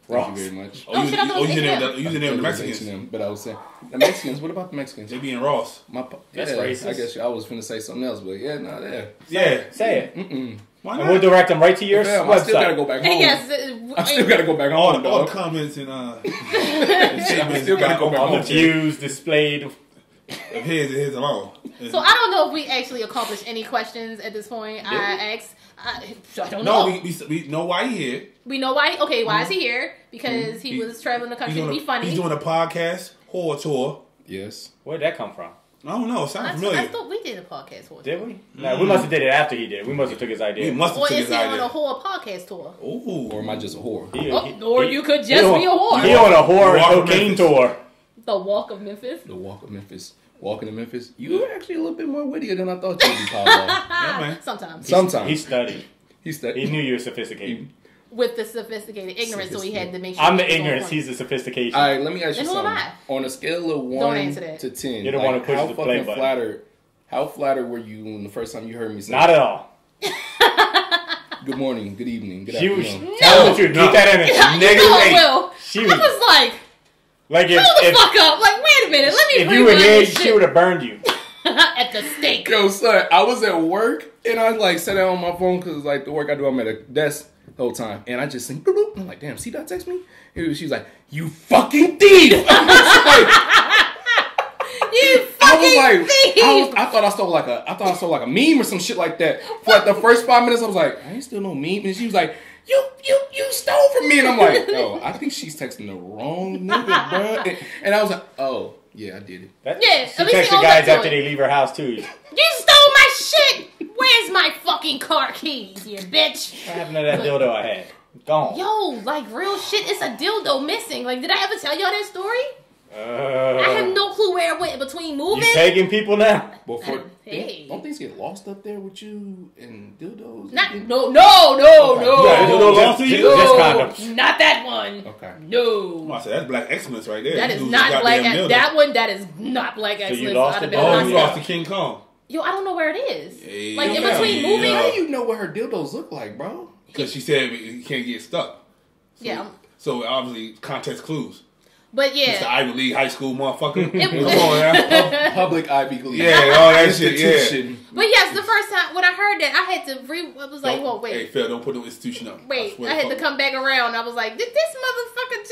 Ross. Thank you very much. Oh, shit, I thought it was using them H&M. using them the Mexicans. Mexicans. But I was saying, the Mexicans, what about the Mexicans? They be in Ross. That's yeah, racist. I guess I was finna say something else, but yeah, no, yeah. Yeah. Say it. Why And we'll not? direct them right to your Fam, website. I still gotta go back home. Yes. I still gotta go back All home, the dog. comments and I still gotta go back All the home. views displayed. of his alone. So I don't know if we actually accomplished any questions at this point. I asked. I don't No, know. we know why he here. We know why. Okay, why is he here? Because he was traveling the country to be funny. He's doing a podcast horror tour. Yes. Where'd that come from? I don't know. Sounds I familiar. thought we did a podcast tour. Did we? No, we must have did it after he did. We must have took his He idea. must have Or took is his he on a idea. horror podcast tour? Or Ooh. am I just a whore? Or you could just be a whore. He on a horror Walk of cocaine Memphis. tour. The Walk of Memphis. The Walk of Memphis. Walking to Memphis. You're actually a little bit more wittier than I thought you'd be, Pablo. Yeah, man. Sometimes. Sometimes. He studied. He's that. He knew you were sophisticated. With the sophisticated ignorance, so he had to make sure. I'm the he was on ignorance. point. He's the sophistication. All right, let me ask you Then who am something. On a scale of 1 answer that. to 10, You're the one who pushes how the play fucking button. how flattered were you when the first time you heard me say, Not at all. good morning, good evening, good She was. afternoon? Tell the truth. No. Keep that energy. You Negative know I 8. will. She I was was like, like if hold the if, fuck up. Like, wait a minute. Let me if you were rewind here, this she shit. would have burned you. At the stake. Yo, son, I was at work and I like sat down on my phone because like the work I do, I'm at a desk the whole time, and I just think, boop, boop. I'm like, damn, C-Dot text me. And she's like, you fucking thief. You I fucking was like, thief. I thought I saw like a meme or some shit like that. For like the first 5 minutes, I was like, I ain't still no meme. And she was like, you stole from me. And I'm like, yo, I think she's texting the wrong nigga, bro. And I was like, oh, yeah, I did it. That, Yeah, she at least he texted owns guys up to after it. they leave her house too. You stole my shit. Where's my fucking car keys, you bitch? What happened to that dildo I had? Gone. Yo, like real shit. It's a dildo missing. Like, did I ever tell y'all that story? I have no clue where it went between moving. You pegging people now? Before, Hey. don't things get lost up there with you and dildos? No. Yeah, dildo lost to you? Just condoms. Not that one. Okay. No. I said that's black excellence right there. That You is lose not your black. goddamn dildo. That one. That is not black you excellence. lost I'd have it? been Oh, locked you lost up. to King Kong. Yo, I don't know where it is. Hey, Like in yeah. between moving. How do you know what her dildos look like, bro? Because she said you can't get stuck. Yeah. So obviously, context clues. But It's the yeah. Ivy League high school motherfucker. It Come was- on, now. Public Ivy League. Yeah, all that shit, yeah. Institution. But yes, the first time when I heard that, I had to I was like, whoa, Hey, wait. Phil, don't put no institution up. Wait, swear I had to fuck. come back around. I was like, did this motherfucker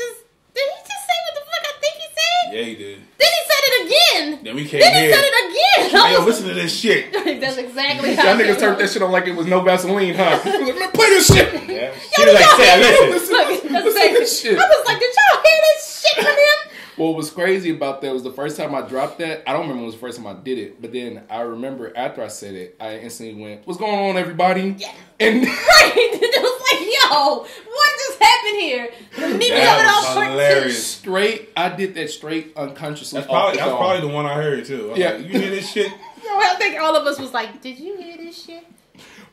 did he just say what the fuck I think he said? Yeah, he did. Then he said it again. Then we came Then he here. said it again. I Hey, yo, was- listen to this shit. That's exactly how Y'all it niggas turned that was. shit on like it was no Vaseline, huh? He was like, man, play this shit. Yeah. She was like, "Say, listen." Look, that's Listen to exactly. this shit. I was like, did y'all hear this shit from him? What was crazy about that was the first time I dropped that. I don't remember when it was the first time I did it, but then I remember after I said it, I instantly went, "What's going on, everybody?" Yeah. And Right. It was like, yo, what just happened here? Meet me That over was those shorts. hilarious. straight, I did that straight unconsciously. That's probably off the dome. the one I heard too. I was Yeah. like, you hear this shit? Yo, I think all of us was like, did you hear this shit?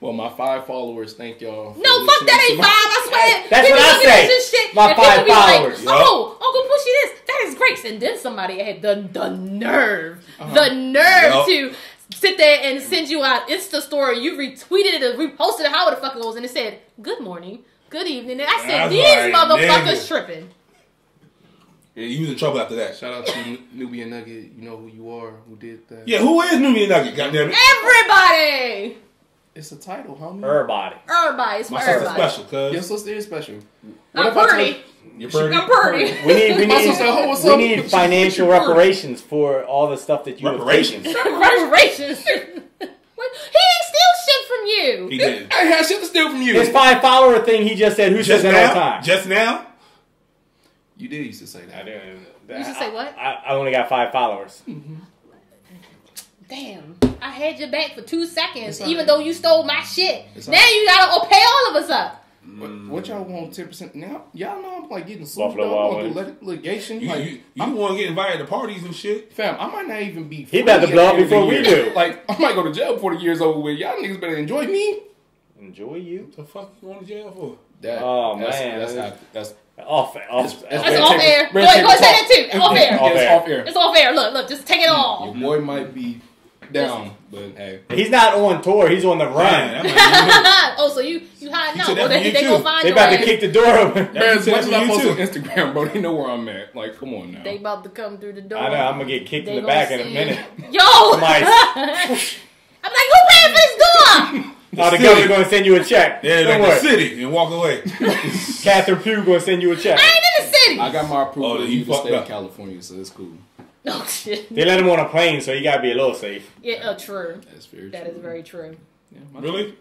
Well, my 5 followers, thank y'all. for No, fuck that listening ain't to five. my- I swear. That's People what I look at say. this shit, My and people 5 be followers. Like, oh, Uncle Pushy, that is great. And then somebody had the nerve Yup. to sit there and send you out Insta story. You retweeted it or reposted it, however the fuck it was, and it said, "Good morning, good evening." And I said, That's these right, motherfuckers nigga. tripping. Yeah, you was in trouble after that. Shout out to Nubian Nugget. You know who you are. Who did that? Yeah, who is Nubian Nugget? Goddamn it. Everybody, It's a title, homie. Everybody. everybody, it's for My sister's everybody. special, cuz. Your sister is special. I'm pretty. You're pretty. I'm pretty. We My sister, oh, what's we up? need financial reparations for all the stuff that you have Reparations? taken. Reparations. He ain't steal shit from you. He did. I had shit to steal from you. His 5 follower thing, he just said, "Who says Just that all the now? time?" Just now? You did used to say that. You should say what? I only got 5 followers. Damn, I had your back for 2 seconds, It's all even right. though you stole my shit. It's Now all right. you gotta pay all of us up. What y'all want 10% now? Y'all know I'm like getting sued. Buffalo though. Wild I'm going Wings. through litigation. You, Like, you want to get invited to parties and shit? fam, I might not even be. He about to free blow at up the end before of the we year. do. Like, I might go to jail before the year's over with. Y'all niggas better enjoy me. Enjoy you. What the fuck you going to jail for? That, Oh, that's, man. That's Off. That's red off tape- air. Go red ahead, tape go ahead, say talk. that too. Off air. Off Yes, air. off air. It's off air. Look, just take it Your all. boy might be down, but hey. He's not on tour. He's on the run. Man, that Oh, so you hiding out? took that Well, from you they too. gonna find They your about to ass. kick the door open. Man, as took much that as I from post you on too. Instagram, bro, they know where I'm at. Like, come on now. They about to come through the door. I know. I'm gonna get kicked in They the back in gonna a see minute. it. Yo! Somebody- I'm like, who paying for this door? Oh, the city. governor gonna send you a check. Yeah, Don't like worry. the city and walk away. Catherine Pugh gonna send you a check. I ain't in the city. I got my approval Oh, to you you to fucked stay in up. California, so it's cool. Oh shit. They let him on a plane, so you gotta be a little safe. Yeah, true. That's very That true. is very true. Yeah, my Really?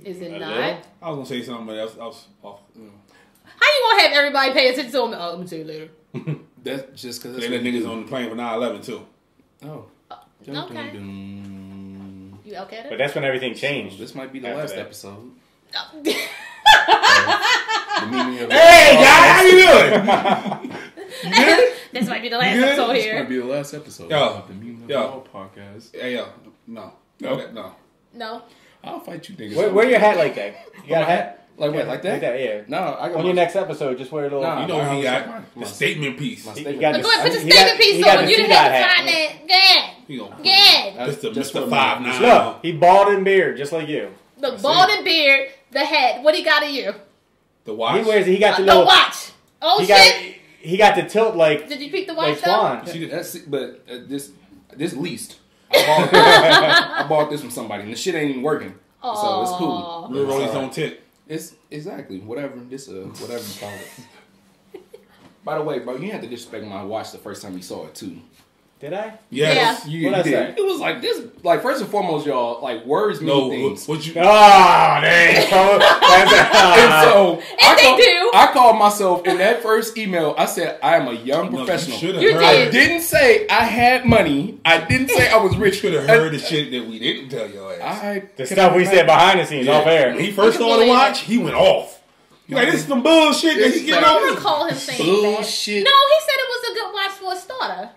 Is it A not? little? I was going to say something, but I was off. How you gonna have everybody pay attention to him? Oh, let me tell you later. That's just because They let niggas on the plane for 9/11 too. Oh. Okay. Dun. You okay? But Then? that's when everything changed. This might be the After last that. episode. Oh. The meaning of Hey, guy, how you doing? You good? This might be the last You good? episode This here. might be the last episode Yo. of the Meaning of Yo. the All podcast. Hey, yo. No. No. No. I'll fight you niggas. Wear your hat like that. You got a hat? Like what? Like that? Yeah. No, I got On my- your next episode, just wear a little. Nah. You know what he got? My- The statement piece. my He statement. got Go ahead, put the He got- statement piece he got on. the You didn't CDOT have to hat. find that. Good. He gonna Good. That's Mr. just Mr. for 5'9". Look, he bald and beard, just like you. The bald and beard, the hat. What he got of you? The watch. He wears. He got the The little. watch. Oh He shit. got. He got the tilt like Did you peek the like watch though? Swan. See, that's it, but this leased. I bought this from somebody, and the shit ain't even working. So it's cool. Lil Rollies don't tick. It's exactly whatever this whatever you call it. By the way, bro, you had to disrespect my watch the first time you saw it too. Did I? Yes. You What'd I did. say? It was like this. Like first and foremost, y'all. Like words mean No, things. what you? Oh, dang. And so they do. I called myself in that first email. I said I am a young professional. You should You have I heard. didn't say I had money. I didn't say I was You rich. should have heard the shit that we didn't tell your ass. The stuff we said behind the scenes, off air. When he first You can saw the believe watch, he went off. He like, this is some bullshit that This he is getting like- I on don't me. recall him saying Bullshit. that. No, he said it daughter.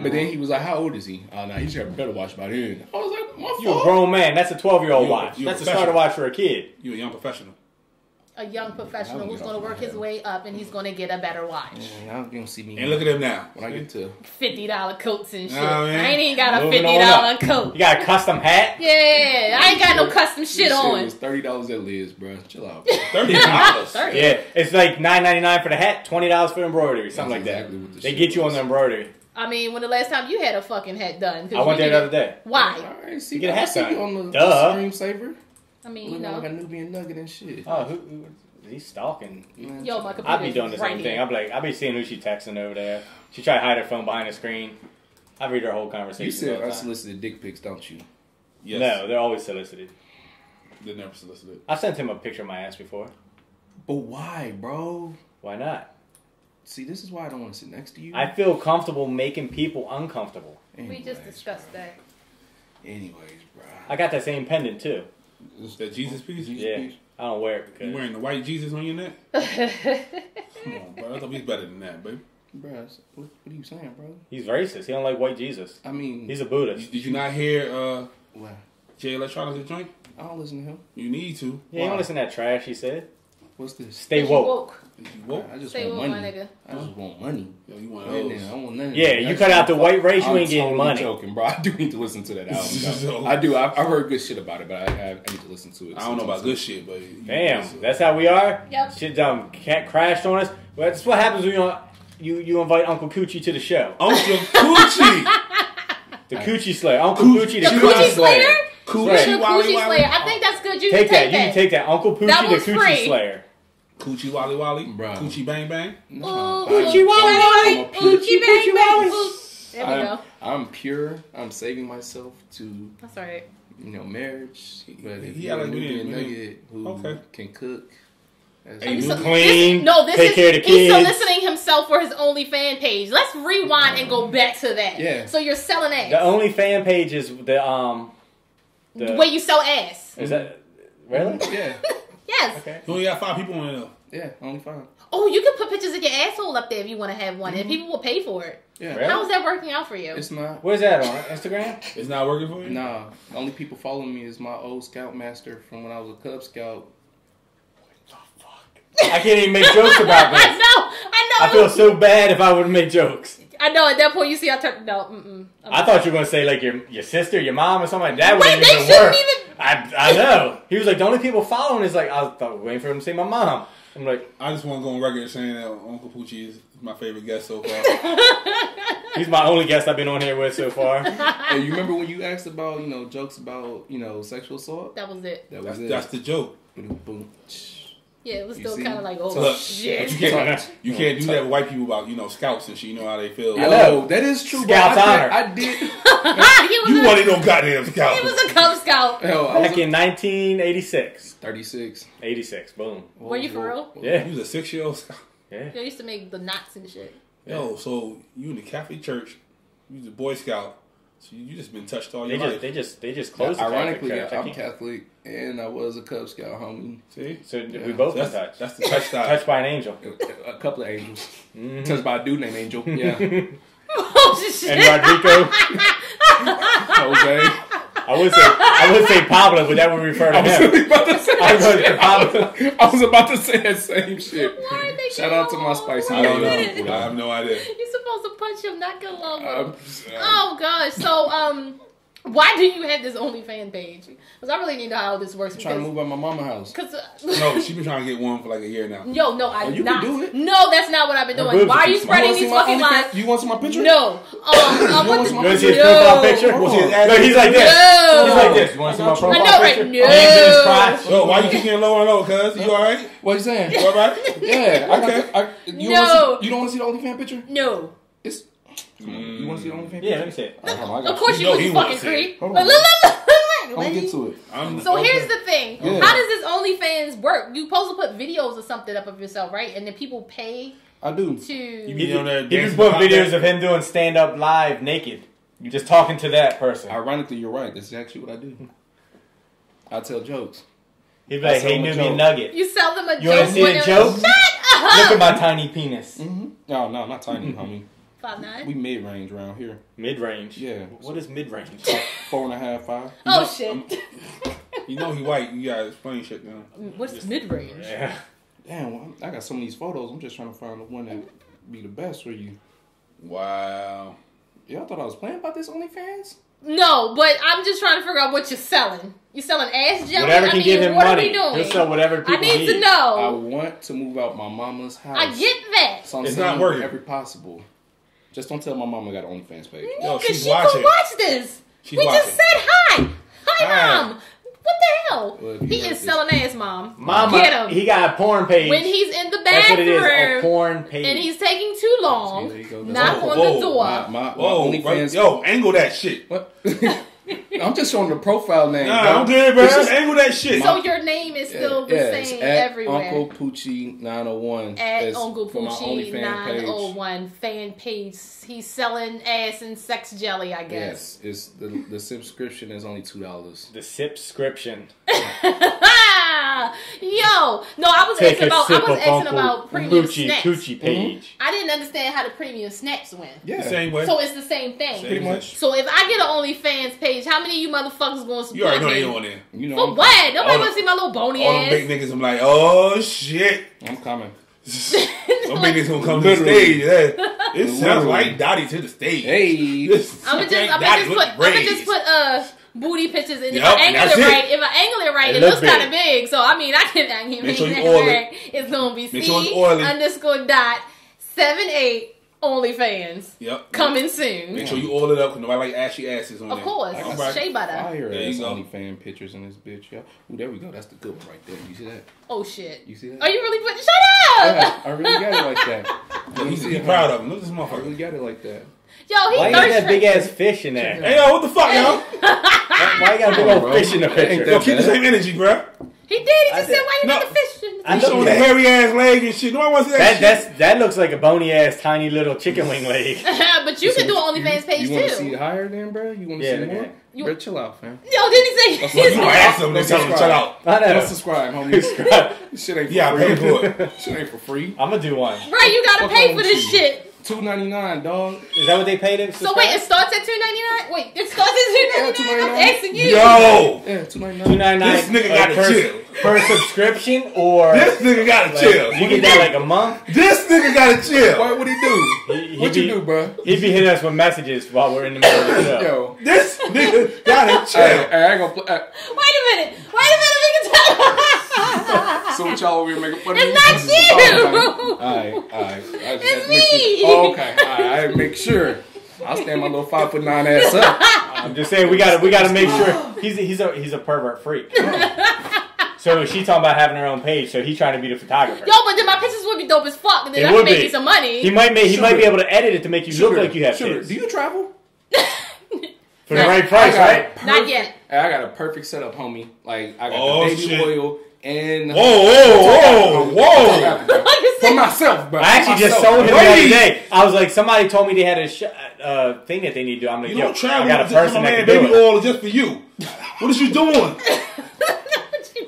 But then he was like, "How old is he?" Oh, no, he's got a better watch by then. I was like, "My You're a fault." grown man. That's a 12-year-old You a- watch. you a That's a starter watch for a kid. You a young professional. A young professional who's going to work his way up and he's going to get a better watch. Yeah, y'all gonna see me. And look at him now. when I get to. $50 coats and shit. Nah, man. I ain't even got a Moving on $50 up. coat. You got a custom hat? Yeah, I ain't got no custom shit This on. was $30 at Liz, bro. Chill out. Bro. $30. Sorry. Yeah, it's like $9.99 for the hat, $20 for embroidery, something like That's that. exactly what the They shit get you on was. the embroidery. I mean, when the last time you had a fucking hat done? 'Cause I went we there the did- other day. Why? All right, see, You get a I hat see done. you on the Duh. stream saver. I mean, you Looking know. like a Nubian nugget and shit. Oh, he's stalking. Man, Yo, my computer I'd be doing the is same right thing. here. I'd be like, I'd be seeing who she texting over there. She try to hide her phone behind the screen. I read her whole conversation. you said all the time. unsolicited dick pics, don't you? Yes. No, they're always solicited. They never solicited. I've sent him a picture of my ass before. But why, bro? Why not? See, this is why I don't want to sit next to you. I feel comfortable making people uncomfortable. We just discussed that. Anyways, bro. I got that same pendant too. Is that Jesus piece? Yeah, I don't wear it You because wearing the white Jesus on your neck? Come on, bro. I thought he's better than that, baby. Bro, what are you saying, bro? he's racist. He don't like white Jesus. I mean, He's a Buddhist. Did you not hear what? Jay Electronics' joint? I don't listen to him. You need to. Yeah, you don't listen to that trash he said. What's this? Stay woke. You woke? I just Stay want woke, my money. nigga. I just want money. Yo, you want Right those? now, I want none of Yeah, that. you That's cut out the I'm- white race, you I'm ain't getting totally money. joking, bro. I do need to listen to that album. So- though. I do. I've heard good shit about it, but I need to listen to it. I don't know about good shit, but Damn, that's how we are. Yep. Shit cat crashed on us. Well, that's what happens when you invite Uncle Coochie to the show. Uncle Coochie. The Coochie Slayer, Uncle Coochie- Coochie, the The Coochie Coochie Slayer. Slayer? Coochie The Wally Coochie Wally. Slayer. I think that's good. You Take can that. take You can take that. Uncle Poochie, That the was Coochie free. Slayer. Coochie Wally Wally. Bro. Coochie Bang Bang. Ooh, Coochie Wally Wally. Coochie bang bang. Ooh. There we go. I'm pure. I'm saving myself to That's alright. marriage. But if He you're a like Nubian me. nugget who Okay. can cook, that's Hey, you good. look clean, This take is care of the he's kids. soliciting himself for his OnlyFans page. Let's rewind and go back to that. Yeah. So you're selling ass. The only fan page is the The way you sell ass. Is that really? Yeah, Yes. Okay. You only got 5 people on it though. yeah, only 5. Oh, you can put pictures of your asshole up there if you want to have one, and people will pay for it. Yeah, Really? How is that working out for you? it's not. Where's that on Instagram? It's not working for you? Nah, the only people following me is my old scoutmaster from when I was a Cub Scout. I can't even make jokes about I this. know. I feel so bad if I would make jokes. I know. At that point, you see, I turned. No. Mm-mm. I thought you were gonna say like your sister, your mom, or something like that. Wait, Wouldn't they even shouldn't work. even- I know. He was like the only people following is like I was waiting for him to say my mom. I'm like I just want to go on record saying that Uncle Poochie is my favorite guest so far. he's my only guest I've been on here with so far. Hey, you remember when you asked about jokes about sexual assault? That was it. That was That's the joke. Boom, boom. Yeah, it was You still see? kind of like, oh Look, shit. But you can't do that with white people about scouts and shit. You know how they feel. I know. Yo, that is true. Scout's bro. honor. I did. he You was wanted no goddamn scout. he was a Cub Scout. Hell, I was Back in 1986, 36. 86. Boom. Were you for real? Yeah. You was a 6-year-old scout. Yeah. They used to make the knots and shit. Yo, so you in the Catholic Church, you was a Boy Scout, so you just been touched all your life. They just closed the Ironically, Catholic Church. I I'm can't- Catholic and I was a Cub Scout, homie. See? So we both been That's, touched. that's the touch style. Touched by an angel. A couple of angels. Mm-hmm. Touched by a dude named Angel. Yeah. Oh shit. And Rodrigo. Jose. I would say Pablo, but that would refer to I was him. really about to say I was that gonna say shit. Pablo. I was about to say that same shit. Why did they Shout get out to my along? spicy I don't lady. know. I have no idea. You're supposed to punch him, not get along with him. Um, Oh gosh. So why do you have this OnlyFans page? Because I really need to know how this works. I'm trying to move out my mama house. Because No, she been trying to get one for like a year now. yo, no, I Oh, did you not. can do it. No, that's not what I've been Her doing. boobs Why are are you too spreading wanna these see my fucking OnlyFans? lies? You want to see my picture? No. You wanna see my You want to see his No. profile picture? No. What's his ass? No, he's like this. No. He's like this. You want to see my profile I know, right? picture? No. Hands in his crotch. Yo, why you keep getting lower and lower, cuz? You alright? What you saying? You alright? Yeah. Okay. You No. don't want to see the OnlyFans picture? No. It's. You want to see the OnlyFans picture? Yeah, let me see it. Of course you know would, he you wants fucking it. creep. Hold But on. I'm gonna get to it. So here's the thing. Yeah. How does this OnlyFans work? You supposed to put videos or something up of yourself, right? And then people pay I do. to... You be on there He dancing just put behind videos that. of him doing stand up live naked. You just talking to that person. Ironically, you're right. That's actually what I do. I tell jokes. He'd be like, I saw hey, him a Nubian joke. Nugget. You sell them a You wanna joke. see the when they're- joke? Shut up! Look at my tiny penis. No, not tiny, homie. 5'9". We mid range around here. Mid range. Yeah. What is mid range? 4.5, 5. Oh shit. You know he white. You gotta explain shit now. What's mid range? Yeah. Damn, well, I got some of these photos. I'm just trying to find the one that be the best for you. Wow. Y'all thought I was playing about this OnlyFans? No, but I'm just trying to figure out what you're selling. You selling ass jelly? Whatever can give him what money. Are we doing? He'll sell whatever people I need to I know. want to move out my mama's house. I get that. So I'm It's saying not working. whatever possible. Just don't tell my mama I got an OnlyFans page. Yo, Because she's she watching. can watch this. She's We watching. just said hi. Hi, Hi. Mom. What the hell? Well, if you He heard is this- selling ass, Mom. Mama, Get him. he got a porn page. When he's in the That's what it is, a bathroom porn page. and he's taking too long, See, there you go. That's knock all. on Whoa, the door. My Whoa, OnlyFans. yo, angle that shit. What? I'm just showing the profile name. Nah, bro. I'm good, bro. This is- Angle that shit. So your name is still the it's same at everywhere. Uncle Poochie 901. At That's Uncle for my Poochie OnlyFans page. 901 fan page. He's selling ass and sex jelly, I guess. Yes, it's the subscription is only $2. The subscription. Yo, no, I was Take asking a about sip premium of Coochie snacks. Coochie page. I didn't understand how the premium snacks went. Yeah, The same way. So it's the same thing. Same pretty way. much. So if I get an OnlyFans page, how many of you motherfuckers going to support You already know me? they on there. You know, For what? Nobody All want to see my little bony All them big ass. niggas, I'm like, oh shit. I'm coming. Them big niggas gonna come to the Literally. stage. Yeah. It sounds Literally. like Dottie to the stage. Hey, I'm gonna just put booty pictures in. If Yep, I angle that's it it. right, if I angle it right, It it look looks kind of big. big. So I mean, I can Make sure you that oil it. right. It's gonna be Make sure it's oily. C_dot78 OnlyFans Yep. coming soon. Make sure you oil it up because nobody like ashy asses on Of there. course, All right. shea butter. fire There you ass go. OnlyFans pictures in this bitch, yo. Ooh, there we go. That's the good one right there. You see that? Oh shit! You see that? Are you really putting? Shut up! Yeah, I really got it like that. He's proud of him. Look at this I motherfucker. really got it like that. Yo, he Why you got thirst that big ass fish in there? Hey, yo, what the fuck, yo? Why you got a big old bro. fish in the Ain't picture? that Yo, keep the bad. same energy, bro. He did. He I just did- said, "Why you No. got the fish?" in the I He's know showing the that. hairy ass leg and shit. Nobody wants to see that shit. That looks like a bony ass tiny little chicken wing leg. But you can do an OnlyFans page You want to see too. it higher then, bro? You want to Yeah, see look more? at You- Bro, chill out, fam. Yo, did he say? That's You gonna ask them, they Don't tell them, shut subscribe. out. I know. Don't subscribe, homie. This shit ain't for Yeah, free. pay for it. Shit ain't for free. I'm gonna do one. Right, you gotta Fuck pay wrong for with this you? shit. $2.99, dog. Is that what they paid it? So wait, it starts at $2.99. Wait, it starts at $2.99. I'm $2.99. asking you. Yo, Yeah, $2.99. $2.99 This nigga gotta per, chill. per subscription, or this nigga gotta like, chill. you get that like a month. This nigga gotta chill. What'd he do? He What be, you do, bro? He'd be hitting us with messages while we're in the middle of the show. Yo. This nigga gotta chill. Hey, I ain't gonna play. Wait a minute. We can talk. So what y'all over here making fun of me? It's not you. Alright. It's me. Oh, okay. I had to make sure. I'll stand my little 5'9" ass up. I'm just saying we gotta make sure he's a pervert freak. So she talking about having her own page, so he's trying to be the photographer. Yo, but then my pictures would be dope as fuck, and then It I can would make be. you some money. He might be Sugar. able to edit it to make you look like you have Sugar, tits. do you travel? For the right price, right? Not yet. I got a perfect setup, homie. Like, I got Oh, the baby shit. oil and... Whoa. For myself, bro. I actually just Myself. sold him the Wait. other day. I was like, somebody told me they had a thing that they need to do. I'm like, You yo, don't travel I got a with just person my that man can baby do it. oil just for you. What is you doing?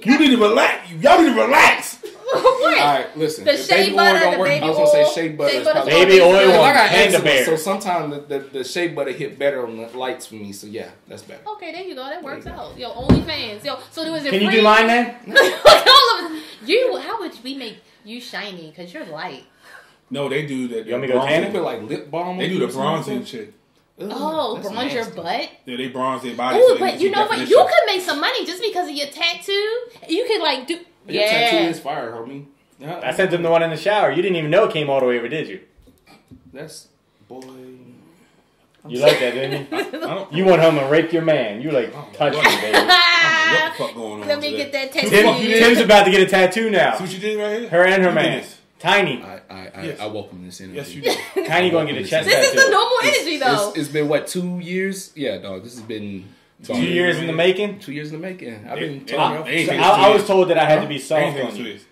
You need to relax. Y'all need to relax. What? Alright, listen. The if shea baby butter, oil don't the work, baby I was gonna say oil. shea butter Shea is butter's probably... gonna Baby be oil good. Well, I on got Panda eczema, Bear. so sometimes the shea butter hit better on the lights for me. So yeah, that's better. Okay, there you go. That works out. Yo, OnlyFans. Yo, so there was it Can you free? do mine then? All of it. You, how would we make you shiny? Because you're light. No, they do that. You want me to go They tanning? put like lip balm. They on do you the or something like bronzing that? shit. Ugh, Oh, that's bronze your nasty. butt. Yeah, they bronze their body. Oh, so they but can you keep know what? definition. You could make some money just because of your tattoo. You could like do. Your tattoo Yeah. is fire, homie. Yeah, I sent them the one in the shower. You didn't even know it came all the way over, did you? That's boy. You like that, didn't you? I don't You went home and raped your man. You like, touch me, baby. know what the fuck going on. Let me today. get that Fuck tattoo. you did? Tim's about to get a tattoo now. See what you did right here? Her and her You did man. this. Tiny. Yes. I welcome this energy. Yes, you did. Tiny gonna get a chest This is the tattoo. normal energy though. It's been what, 2 years? Yeah, dog. This has been 2 years in the making. 2 years in the making. I've They- been they- telling they- y'all. I was told that I had to be Ain't soft gonna on do you. this.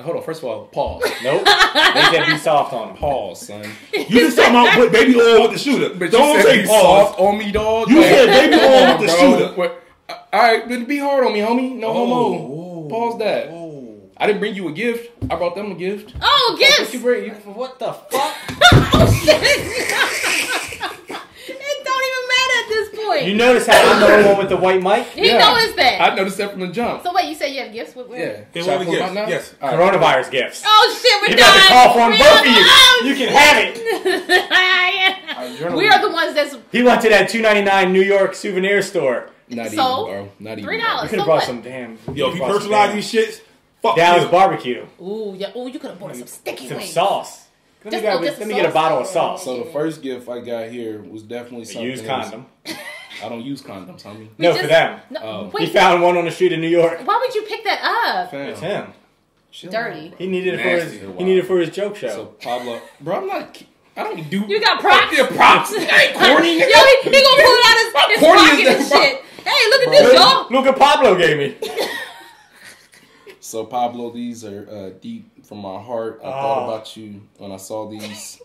Hold on. First of all, pause. Nope. They said be soft on him. Pause, son. You just talking about put baby oil with the shooter. But Don't you said say be pause. soft on me, dog. You said baby oil with the bro. shooter. What? All right, then be hard on me, homie. No Oh, homo. Pause that. Oh. I didn't bring you a gift. I brought them a gift. Oh, What you gifts. bring? What the fuck? Oh shit. wait. You notice how I'm the only one with the white mic? He noticed that. I noticed that from the jump. So wait, you said you have gifts? What? Yeah. They Shall I want pull to them out now? Yes. All right. Coronavirus gifts. Oh shit, we're You done. got to call for them, We both are of you. the- You can have it. We are the ones that's He went to that $2.99 New York souvenir store. Not even, So, bro. Not even. $3. You could So have brought what? some damn. Yo, if you personalize these shits, fuck Dallas you. barbecue. Ooh, yeah. Ooh, you could have bought us some sticky Some wings. sauce. Let me, Just let me get a bottle of sauce. So the first gift I got here was definitely A something. used else. condom. I don't use condoms, homie. We No, just- for them. No, Oh. He wait. found one on the street in New York. Why would you pick that up? Fam. It's him. Chill Dirty. out. He needed it for Nasty. his. He needed it for his joke show. So Pablo, bro, I'm not. I don't do. You got props? Yeah, props. I ain't corny, Yo, nigga. he gonna pull it out his corny pocket is and that, bro? shit. Hey, look at this, y'all. Look what Pablo gave me. So Pablo, these are deep from my heart. I thought about you when I saw these.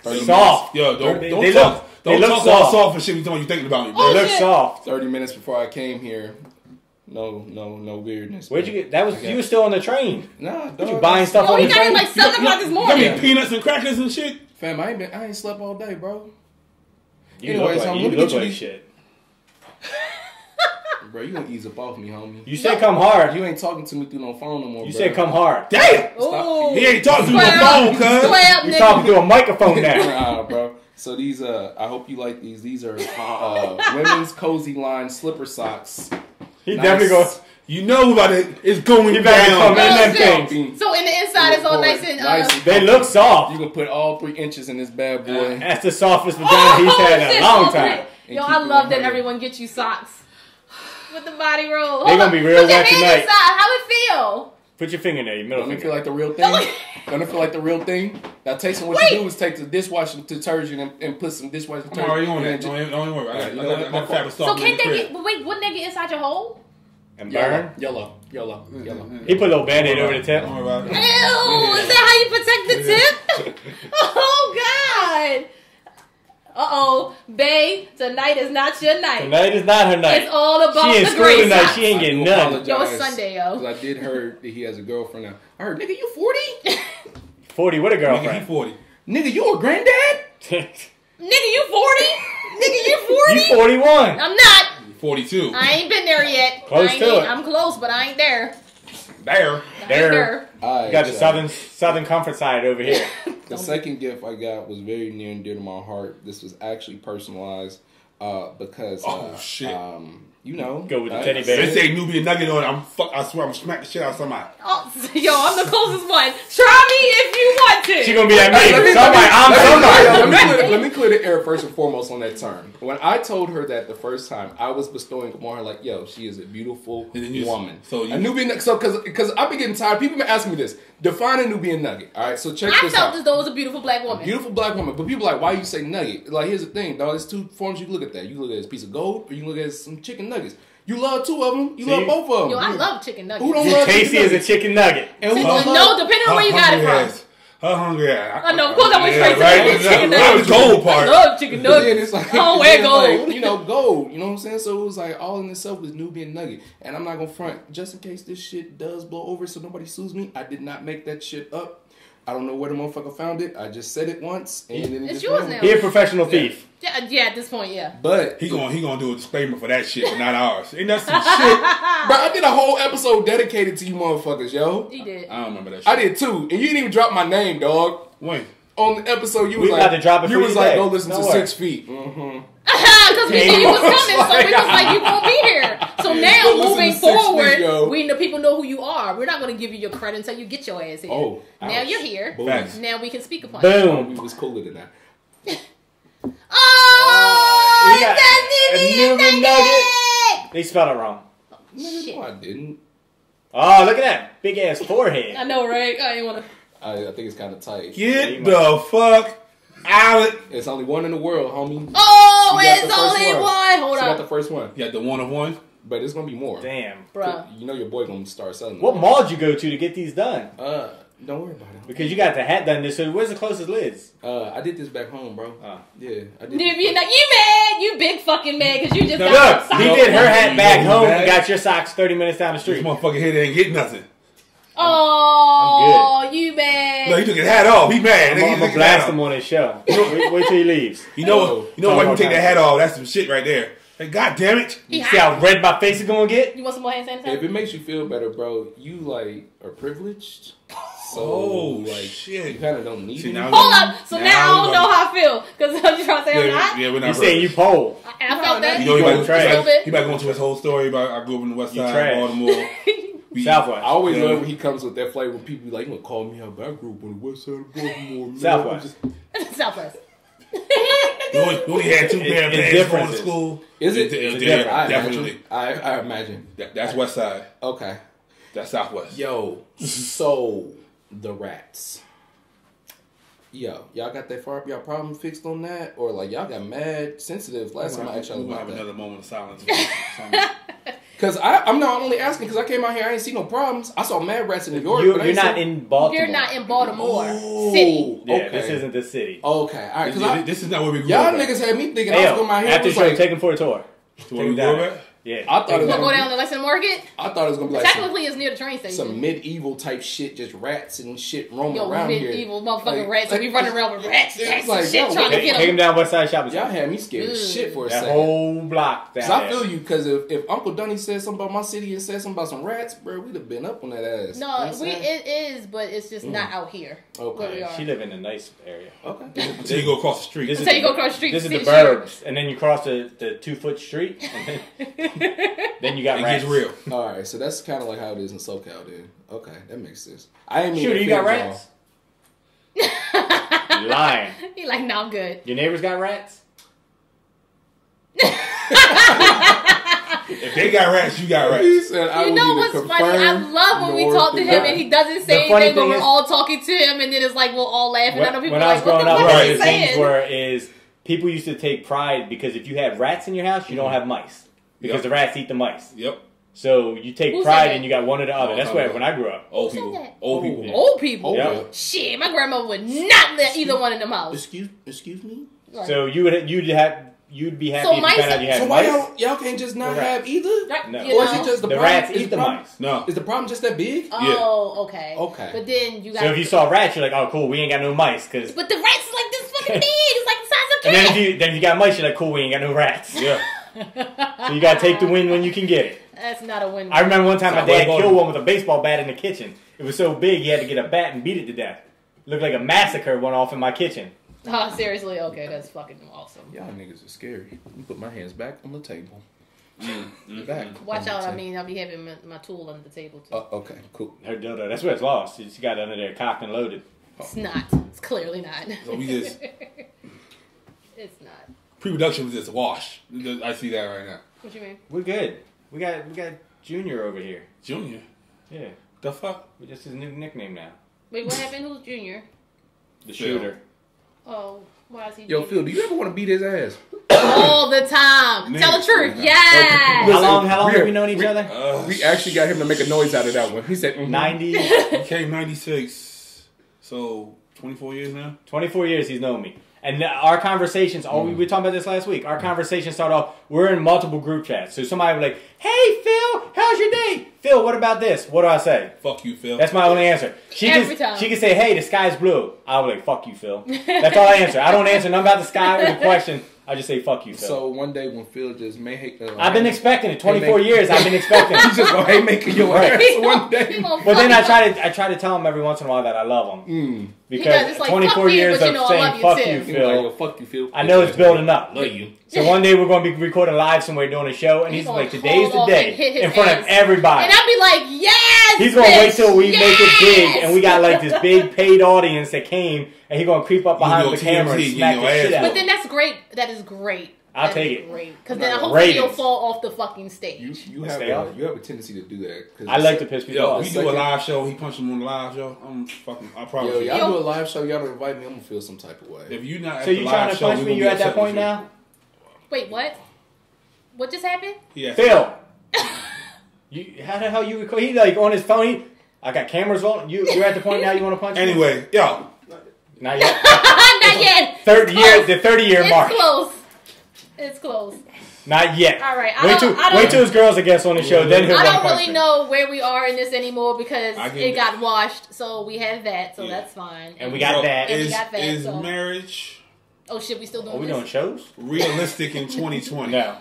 30 Soft. Yo, don't They talk. look- Don't they look talk all soft. soft and shit. You thinking about me, bro. Oh, They look shit. soft. 30 minutes before I came here. No weirdness. Where'd you get? That was you were still on the train. Nah, What, you dog. buying stuff Yo, on he the got here train? like 7 o'clock this You morning. got me peanuts and crackers and shit. Fam, I ain't slept all day, bro. You Anyways, look like, let you me look get you like these- shit. Bro, you gonna ease up off me, homie. You said come hard. You ain't talking to me through no phone no more, You bro. said come hard. Damn. Ooh. He ain't talking to my Swell. phone, cuz. Swell, You're nigga. talking through a microphone now. Nah, bro. So these, I hope you like these. These are women's cozy line slipper socks. He Nice. definitely goes. You know about it. It's going You better come down. in them Oh, things. So in the inside it's all nice and They look soft. You can put all 3 inches in this bad boy. That's the softest vagina he's had in a shit, long so time. great. Yo, And I keep love it that 100. everyone gets you socks with the body roll. They Hold gonna on. be real Put your wet hand tonight. inside. How it feel? Put your finger there, your middle Don't it finger. feel like the real thing? Don't it feel like the real thing? Now, Taysom, what Wait. you do is take the dishwashing detergent and put some dishwashing I'm detergent. already on that. and Don't even worry. I You got know what? that fabric So soft in can't the they crib. get? But wait, wouldn't they get inside your hole? And burn. Yellow. He put a little band-aid over the tip. Don't worry about Ew! it. Is that how you protect the tip? Oh God! Uh-oh, babe, tonight is not your night. Tonight is not her night. It's all about She in the school gray tonight. socks. She ain't I getting do none. apologize, Yo, it's Sunday, yo. 'cause I did heard that he has a girlfriend now. I heard, nigga, you 40? 40 with a Nigga, he girlfriend. 40. Nigga, you a granddad? Nigga, you 40? Nigga, you 40? You 41. I'm not. 42. I ain't been there yet. Close I ain't to it. I'm close, but I ain't there. There. I ain't There. there. All You got the southern comfort side over here. The second gift I got was very near and dear to my heart. This was actually personalized because, Oh, shit. you know. Go with the teddy bear. They say Nubian Nugget on it. I swear I'm smack the shit out of somebody. Oh, yo, I'm the closest one. Try me if you want to. She gonna be like Hey, me. I'm somebody. Let me clear the air first and foremost on that term. When I told her that the first time, I was bestowing upon her like, "Yo, she is a beautiful And then you- woman." so you- a Nubian, because I've been getting tired. People been asking me this. Define a Nubian nugget. All right, so check I this felt out. as though it was a beautiful black woman. Beautiful black woman, but people are like, why you say nugget? Like, here's the thing, dog. There's 2 forms you can look at that. You can look at it as a piece of gold, or you can look at it as some chicken nuggets. You love 2 of them. You love both of them. Yo, I love chicken nuggets. Who don't You're love tasty chicken as a nuggets? chicken nugget. And who No, don't love- depending on where you got it from. Her hungry ass. I know, of course I went straight to right? the chicken That nuggets. was the gold part. I love chicken But then nuggets. it's like, I don't wear it's like, gold. you know, gold. You know what I'm saying? So it was like all in itself was Nubian nugget. And I'm not gonna front, just in case this shit does blow over so nobody sues me. I did not make that shit up. I don't know where the motherfucker found it. I just said it once and then it It's just yours ran. now. He a professional thief. Yeah, at this point, yeah. But He gonna do a disclaimer for that shit, but not ours. Ain't that some shit? bro, I did a whole episode dedicated to you motherfuckers, yo. He did. I don't remember that shit. I did too. And you didn't even drop my name, dog. When? On the episode, you We was about to like, drop it you for was you like, today. go listen Don't to worry. 6 Feet. Because we knew you was coming, so we was like, you won't be here. So now, Go listen moving to 6 Feet, forward, yo. we know people know who you are. We're not going to give you your credit until you get your ass here. Oh, now ouch. you're here. Facts. Now we can speak upon it. Boom. We was cooler than that. Oh, He got that's a Nubian nugget. They spelled it wrong. Nigga, Shit. no, I didn't. Oh, look at that big ass forehead. I know, right? I ain't want to. I think it's kind of tight. Get the fuck out! It's only one in the world, homie. Oh, She got it's the first only one. one. Hold She got the on. first one. You got the one of one. But it's going to be more. Damn. Bruh. You know your boy going to start selling them. What mall did you go to get these done? Don't worry about it. Because you got the hat done this. So where's the closest lids? I did this back home, bro. Oh. Yeah, I did. You mad? You big fucking mad because you just No, got look, some he socks. did her hat back You home mad? and got your socks 30 minutes down the This street. motherfucker here ain't get nothing. Oh, you mad? No, he took his hat off. He mad. I'm Nigga, he gonna took his hat blast off. him on his show. Wait till he leaves. You know why you take that hat off? That's some shit right there. Hey, God damn it! You see how red my face is gonna get? You want some more hand sanitizer? If it makes you feel better, bro, you like are privileged. So like shit. you kind of don't need it. Now Hold up. So now I don't know how I feel because I'm just trying to say I'm not. Yeah, we're not. You saying you pole? I felt that. You know, he trash. about going to his whole story about I grew up in the West Side, trash. Baltimore. Southwest. I always love when he comes with that flavor. When people be like, "You gonna call me out?" But I grew up on the West Side of Baltimore. Man. Southwest. Southwest. You only had two pair of pants going to school. Is it? Yeah, definitely. I imagine. That's West Side. Okay. That's Southwest. Yo, so the rats. Yo, y'all got that far up y'all problem fixed on that? Or like y'all got mad sensitive last time I asked y'all We're about gonna have that? another moment of silence. Because I'm not only asking because I came out here, I ain't see no problems. I saw mad rats in New York. You're not in Baltimore. You're not in Baltimore Oh, City. Yeah, okay. this isn't the city. Okay, all right. This is not where we grew Y'all up. niggas had me thinking Hey, I was going my hair after was show, like, take him for a tour. To where we grew up at? Yeah. I thought it You was want to go gonna down to Lexington Market? I thought it was gonna be like Technically, it's near the train station. some medieval type shit, just rats and shit roaming Yo, around here. medieval motherfucking Like- rats. So we running around with rats, It's rats like, and shit yo, trying to Take get him them. down West Side Shopping Y'all Center. had me scared as shit for a That second. whole block down Cause I there. feel you, because if Uncle Dunny said something about my city and said something about some rats, bro, we'd have been up on that ass. You know what No, I'm saying? it is, but it's just not out here. Okay. Where we are. She live in a nice area. Okay. Until you go across the street. This is Until you go across the street, This is see the the burbs, and then you cross the 2-foot street, and then you got It rats. gets real. All right, so that's kind of like how it is in SoCal, then. Okay, that makes sense. I ain't mean Shooter, to you got offend rats? You lying. He like, no, I'm good. Your neighbors got rats? If they got rats, you got y'all. rats. He said, I You will know need to what's funny? I confirm love when we nor talk to him deny. and he doesn't say The funny anything, but thing we're is- all talking to him, and then it's like we'll all laugh, and I know people When are I was like, what growing the up, fuck one are of you the things saying? were is people used to take pride because if you had rats in your house, you don't have mice because Yep. the rats eat the mice. Yep. So you take Who pride said and you got one or the other. Oh, That's no, where no. when I grew up. Old Who said people. that? Old people. Old people. Yeah. Yeah. Shit, my grandma would not let either one in the house. Excuse me? Right. So you'd be happy So if you mice- found out you had So why mice. y'all can't just not Right. have either? Right, No. you Or is know? it just the The problem? rats is eat the problem- mice. No. Is the problem just that big? Oh, okay. Okay. But then you got. So if you saw rats, you're like, oh cool, we ain't got no mice. Cause But the rats is like this fucking big. It's like the size of a and cat. then if you got mice, you're like, cool, we ain't got no rats. Yeah. So you gotta take the win when you can get it. That's not a win. I remember one time my Southwest dad killed Baltimore. one with a baseball bat in the kitchen. It was so big, he had to get a bat and beat it to death. Looked like a massacre went off in my kitchen. Oh, seriously? Okay, that's fucking awesome. Y'all niggas are scary. Let me put my hands back on the table. Back. Watch on out, the I table. mean, I'll be having my tool under the table, too. Okay, cool. Her dildo, that's where it's lost. She got it under there cocked and loaded. It's not. It's clearly not. So we just It's not. pre-production was just a wash. I see that right now. What you mean? We're good. We got Junior over here. Junior. Yeah. The fuck? We just his new nickname now. Wait, what happened? Who's Junior? The Phil. shooter. Oh, why is he Yo, Junior? Phil, do you ever want to beat his ass? All the time. Tell the truth. Niggas. Yes. Listen, How long we- have we known each other? We actually got him to make a noise out of that one. He said, 90, He came 96. So 24 years now? 24 years he's known me. And our conversations, we were talking about this last week, our conversations start off, we're in multiple group chats. So somebody will be like, hey, Phil, how's your day? Phil, what about this? What do I say? Fuck you, Phil. That's my only answer. Every time. She can say, hey, the sky's blue. I'll be like, fuck you, Phil. That's all I answer. I don't answer nothing about the sky or the question. I just say, fuck you, Phil. So one day when Phil just may hate I've been expecting it. 24 years I've been expecting He's it. just gonna hate making your Right. ass one day. But then I try to tell him every once in a while that I love him. He Because does. It's like, 24 fuck you, years but of you know I saying love you fuck too. you, He's like, Phil. yo, fuck you, Phil. I know it's building up. Love you. So one day we're going to be recording live somewhere doing a show, and he's gonna like, today's fall the off and hit day his in front of ass. everybody. And I'll be like, yes! He's going to wait bitch, till we make it big, yes! and we got like this big paid audience that came, and he's going to creep up behind You the go camera and TMZ, smack get the your shit ass out But of then him. that's great. That is great. I'll That take is it. Great. Because then hopefully Ratings. you'll fall off the fucking stage. You Stay have off. a tendency to do that. 'Cause I like to piss people Yo, off. we do a live show. He punched him on the live show. I promise Yo, you. y'all do a live show. Y'all don't invite me. I'm gonna feel some type of way. If you not at So the you live trying to show, punch we me? gonna You be at that upset with point you. now? Wait, what? What just happened? Yes. Phil, how the hell you record? He like on his phone. I got cameras on. You're at the point now you want to punch me? Anyway, yo, Not yet. Not yet. 30 year, the 30-year It's mark. close. It's close. Not yet. All right. Wait till his girls are guests on the show. Then he'll I want to don't punch really me. know where we are in this anymore because I get it it. got washed. So we have that. So Yeah. that's fine. And we got that. And we Is, got that, is so- marriage Oh shit, we still doing Are we this? doing shows? realistic in 2020? No.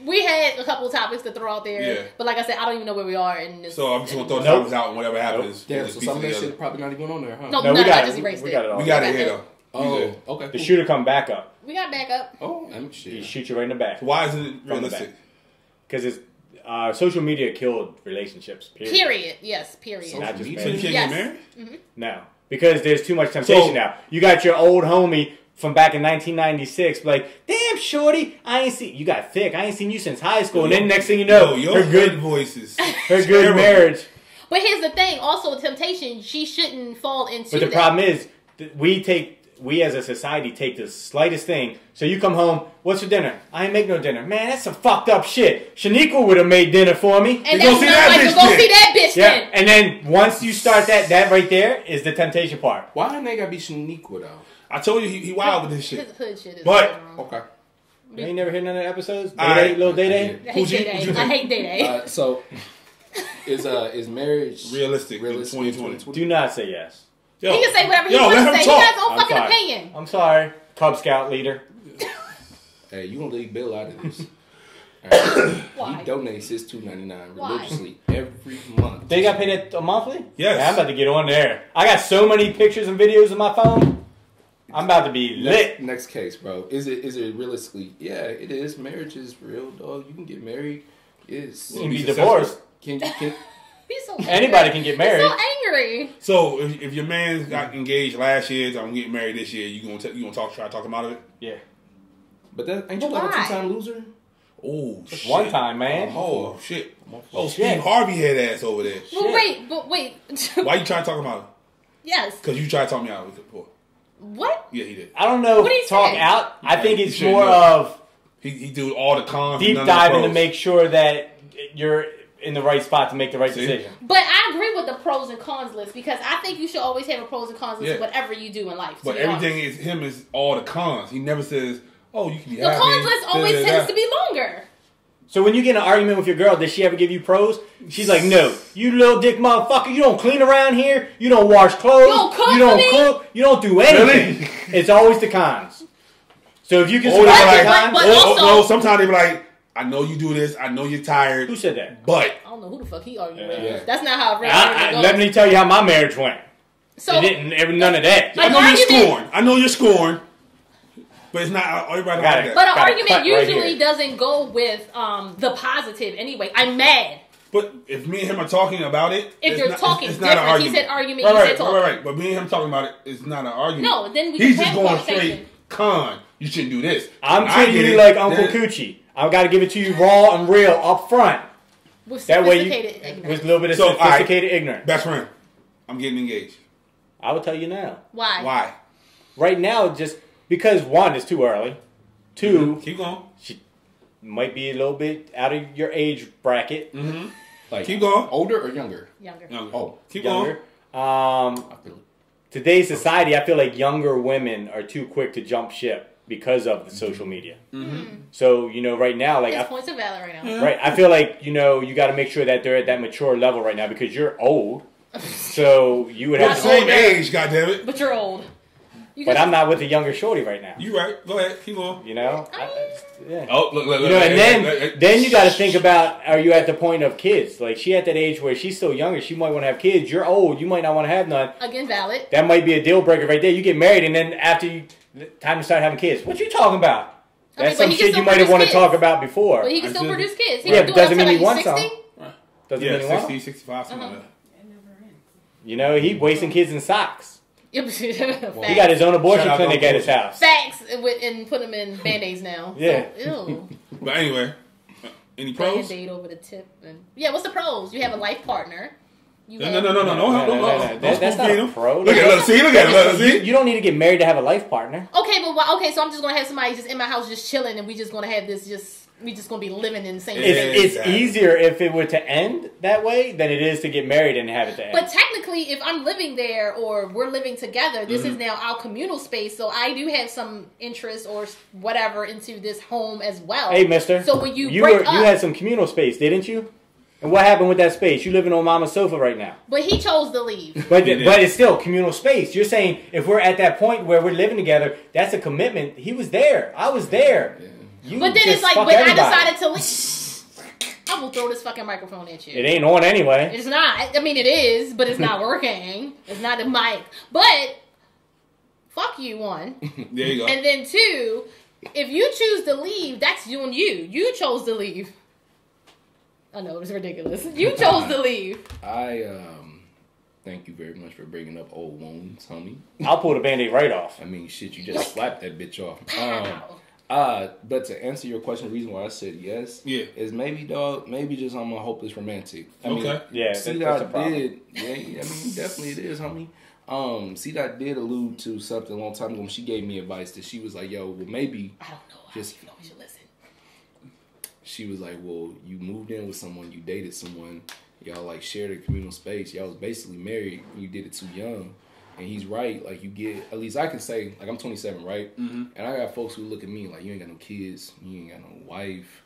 We had a couple of topics to throw out there, Yeah. but like I said, I don't even know where we are in this. So I'm just gonna throw the Nope. topics out and whatever happens. Damn, we'll so just some of piece that it shit probably not even on there, huh? No, No, we I got just it. erased We it. got it all. We got We it got here it. though. Oh, okay. The shooter come back up. We got backup. Oh, I'm He shit. shoot you right in the back. Why isn't it From the realistic? back. Because it's social media killed relationships. Period. Yes. Period. So- Not just So So you marriage. can't Yes. get married? No, because there's too much temptation So- now. You got your old homie from back in 1996, like, damn, shorty, I ain't seen you got thick. I ain't seen you since high school. And then next thing you know, your her good voices. her good marriage. But here's the thing. Also, temptation. She shouldn't fall into. But the that. problem is, we as a society take the slightest thing. So you come home, what's for dinner? I ain't make no dinner. Man, that's some fucked up shit. Shaniqua would have made dinner for me. And go that's see not that like bitch to go then. see that bitch Yeah, then. and then once you start that right there is the temptation part. Why ain't they gotta be Shaniqua though? I told you he wild with this shit. His hood shit is But- wrong. Okay. You ain't never heard none of the episodes? Day Alright. Day, Little Day Day? I hate Who's you- Day who's you Day. I think? hate Day Day. So is marriage Realistic in realistic 2020? Do not say yes. Yo, He can say whatever he yo, wants let to him say. talk. He has his own I'm fucking sorry. opinion. I'm sorry, Cub Scout leader. Hey, you gonna leave Bill out of this? Alright. Why? He donates his $2.99 Why? religiously every month. They got paid a monthly? Yes. Yeah, I'm about to get on there. I got so many pictures and videos on my phone. I'm about to be lit. Next case, bro. Is it realistically? Yeah, it is. Marriage is real, dog. You can get married. It's You can be be successful. divorced. can He's so Anybody can get He's married. so angry. So if your man got engaged last year, I'm getting married this year, you gonna try to talk him out of it? Yeah. but that ain't you But like a why? two-time loser? Oh, Just shit. one time, man. Oh shit. Oh, Shit. Steve Harvey had ass over there. But wait. Why you trying to talk him out of it? Yes. Because you tried to talk me out of it before. What? Yeah, he did. I don't know What did he if talk say? out. I think You it's shouldn't more do it. of He do all the cons. deep and none of the diving to pros. make sure that you're in the right spot to make the right See? decision. But I agree with the pros and cons list because I think you should always have a pros and cons list Yeah. of whatever you do in life. to But be everything honest. is all the cons. He never says, "Oh, you can be The happy." cons list always Da, da, da. tends to be longer. So when you get in an argument with your girl, does she ever give you pros? She's like, no, you little dick motherfucker, you don't clean around here, you don't wash clothes, You don't cook you don't for me? cook, you don't do anything. Really? It's always the cons. So if you can Or survive they're the like, cons, but oh, also- no, sometimes they be like, "I know you do this. I know you're tired, who said that? but I don't know who the fuck he arguing with. Yeah. That's not how a real argument goes. Let me tell you how my marriage went. So It didn't, none of that. Like, I know you're argument- scoring. I know you're scoring, but it's not everybody Got like it. that." But an Got a argument cut right usually here. doesn't go with the positive anyway. I'm mad. But if me and him are talking about it, If it's you're not, talking it's not an different, he argument. said argument, Right, you right, said talking. right. But me and him talking about it is not an argument. No, then we He's can just have going conversation. straight con. You shouldn't do this. I'm I treating get you it. like Uncle Then- Coochie. I've got to give it to you raw and real up front. With That way sophisticated you, ignorance. with a little bit of So, all right. sophisticated ignorance. Best friend, I'm getting engaged. I will tell you now. Why? Why? Right now, just because one, it's too early. Two, Keep going. she might be a little bit out of your age bracket. Mm-hmm. Like Keep going. older or younger? Younger. Oh, Keep Younger. going. I feel it. Today's society, I feel like younger women are too quick to jump ship because of the social media. Mm-hmm. So, right now, like, His points are valid right now. right, I feel like, you got to make sure that they're at that mature level right now because you're old. So you would have Not to. Same older. age, goddammit. But you're old. You But can- I'm not with a younger shorty right now. You right. Go ahead. Keep going. Yeah. Oh, look. And then you got to think about, are you at the point of kids? Like, she at that age where she's still younger, she might want to have kids. You're old, you might not want to have none. Again, valid. That might be a deal breaker right there. You get married, and then after time to start having kids. What you talking about? I mean, That's but some he can shit you still might have produce wanted to kids. talk about before. But he can still Absolutely. produce kids. He Yeah, can but do it doesn't until mean he like wants 60. Doesn't Yeah, mean he wants 60, them. 65, something like that. He wasting kids in socks. Facts. He got his own abortion Shout out to clinic at his abortion. house. Facts and put them in band-aids now. Yeah. So, ew. But anyway, any pros? Band-aid over the tip. And yeah, what's the pros? You have a life partner. You No. have- That's not a pro. Look at it. See. You don't need to get married to have a life partner. Okay, so I'm just gonna have somebody just in my house just chilling, and we just gonna have this we just gonna be living in the same. It's Exactly. easier if it were to end that way than it is to get married and have it to end. But technically, if I'm living there or we're living together, this is now our communal space. So I do have some interest or whatever into this home as well. Hey, mister. So when you break up, you had some communal space, didn't you? And what happened with that space? You living on mama's sofa right now. but he chose to leave. But did. it's still communal space. You're saying if we're at that point where we're living together, that's a commitment. He was there. I was there. Yeah. You But then just it's like fuck when everybody. I decided to leave, I will throw this fucking microphone at you. It ain't on anyway. It's not. I mean, it is, but it's not working. It's not a mic. But fuck you, one. There you go. And then two, if you choose to leave, that's on you. You chose to leave. I know, it's ridiculous. You chose to leave. I thank you very much for bringing up old wounds, homie. I'll pull the Band-Aid right off. I mean, shit, you just slapped that bitch off. Pow. But to answer your question, the reason why I said yes, is maybe just I'm a hopeless romantic. I mean, Yeah, see that's a that I problem. did. Yeah, I mean, definitely it is, homie. See that I did allude to something a long time ago when she gave me advice that she was like, yo, well, maybe. I don't know. I don't even know we should listen. She was like, well, you moved in with someone, you dated someone, y'all like shared a communal space, y'all was basically married, and you did it too young. And he's right, like you get, at least I can say, like I'm 27, right? Mm-hmm. And I got folks who look at me like, you ain't got no kids, you ain't got no wife,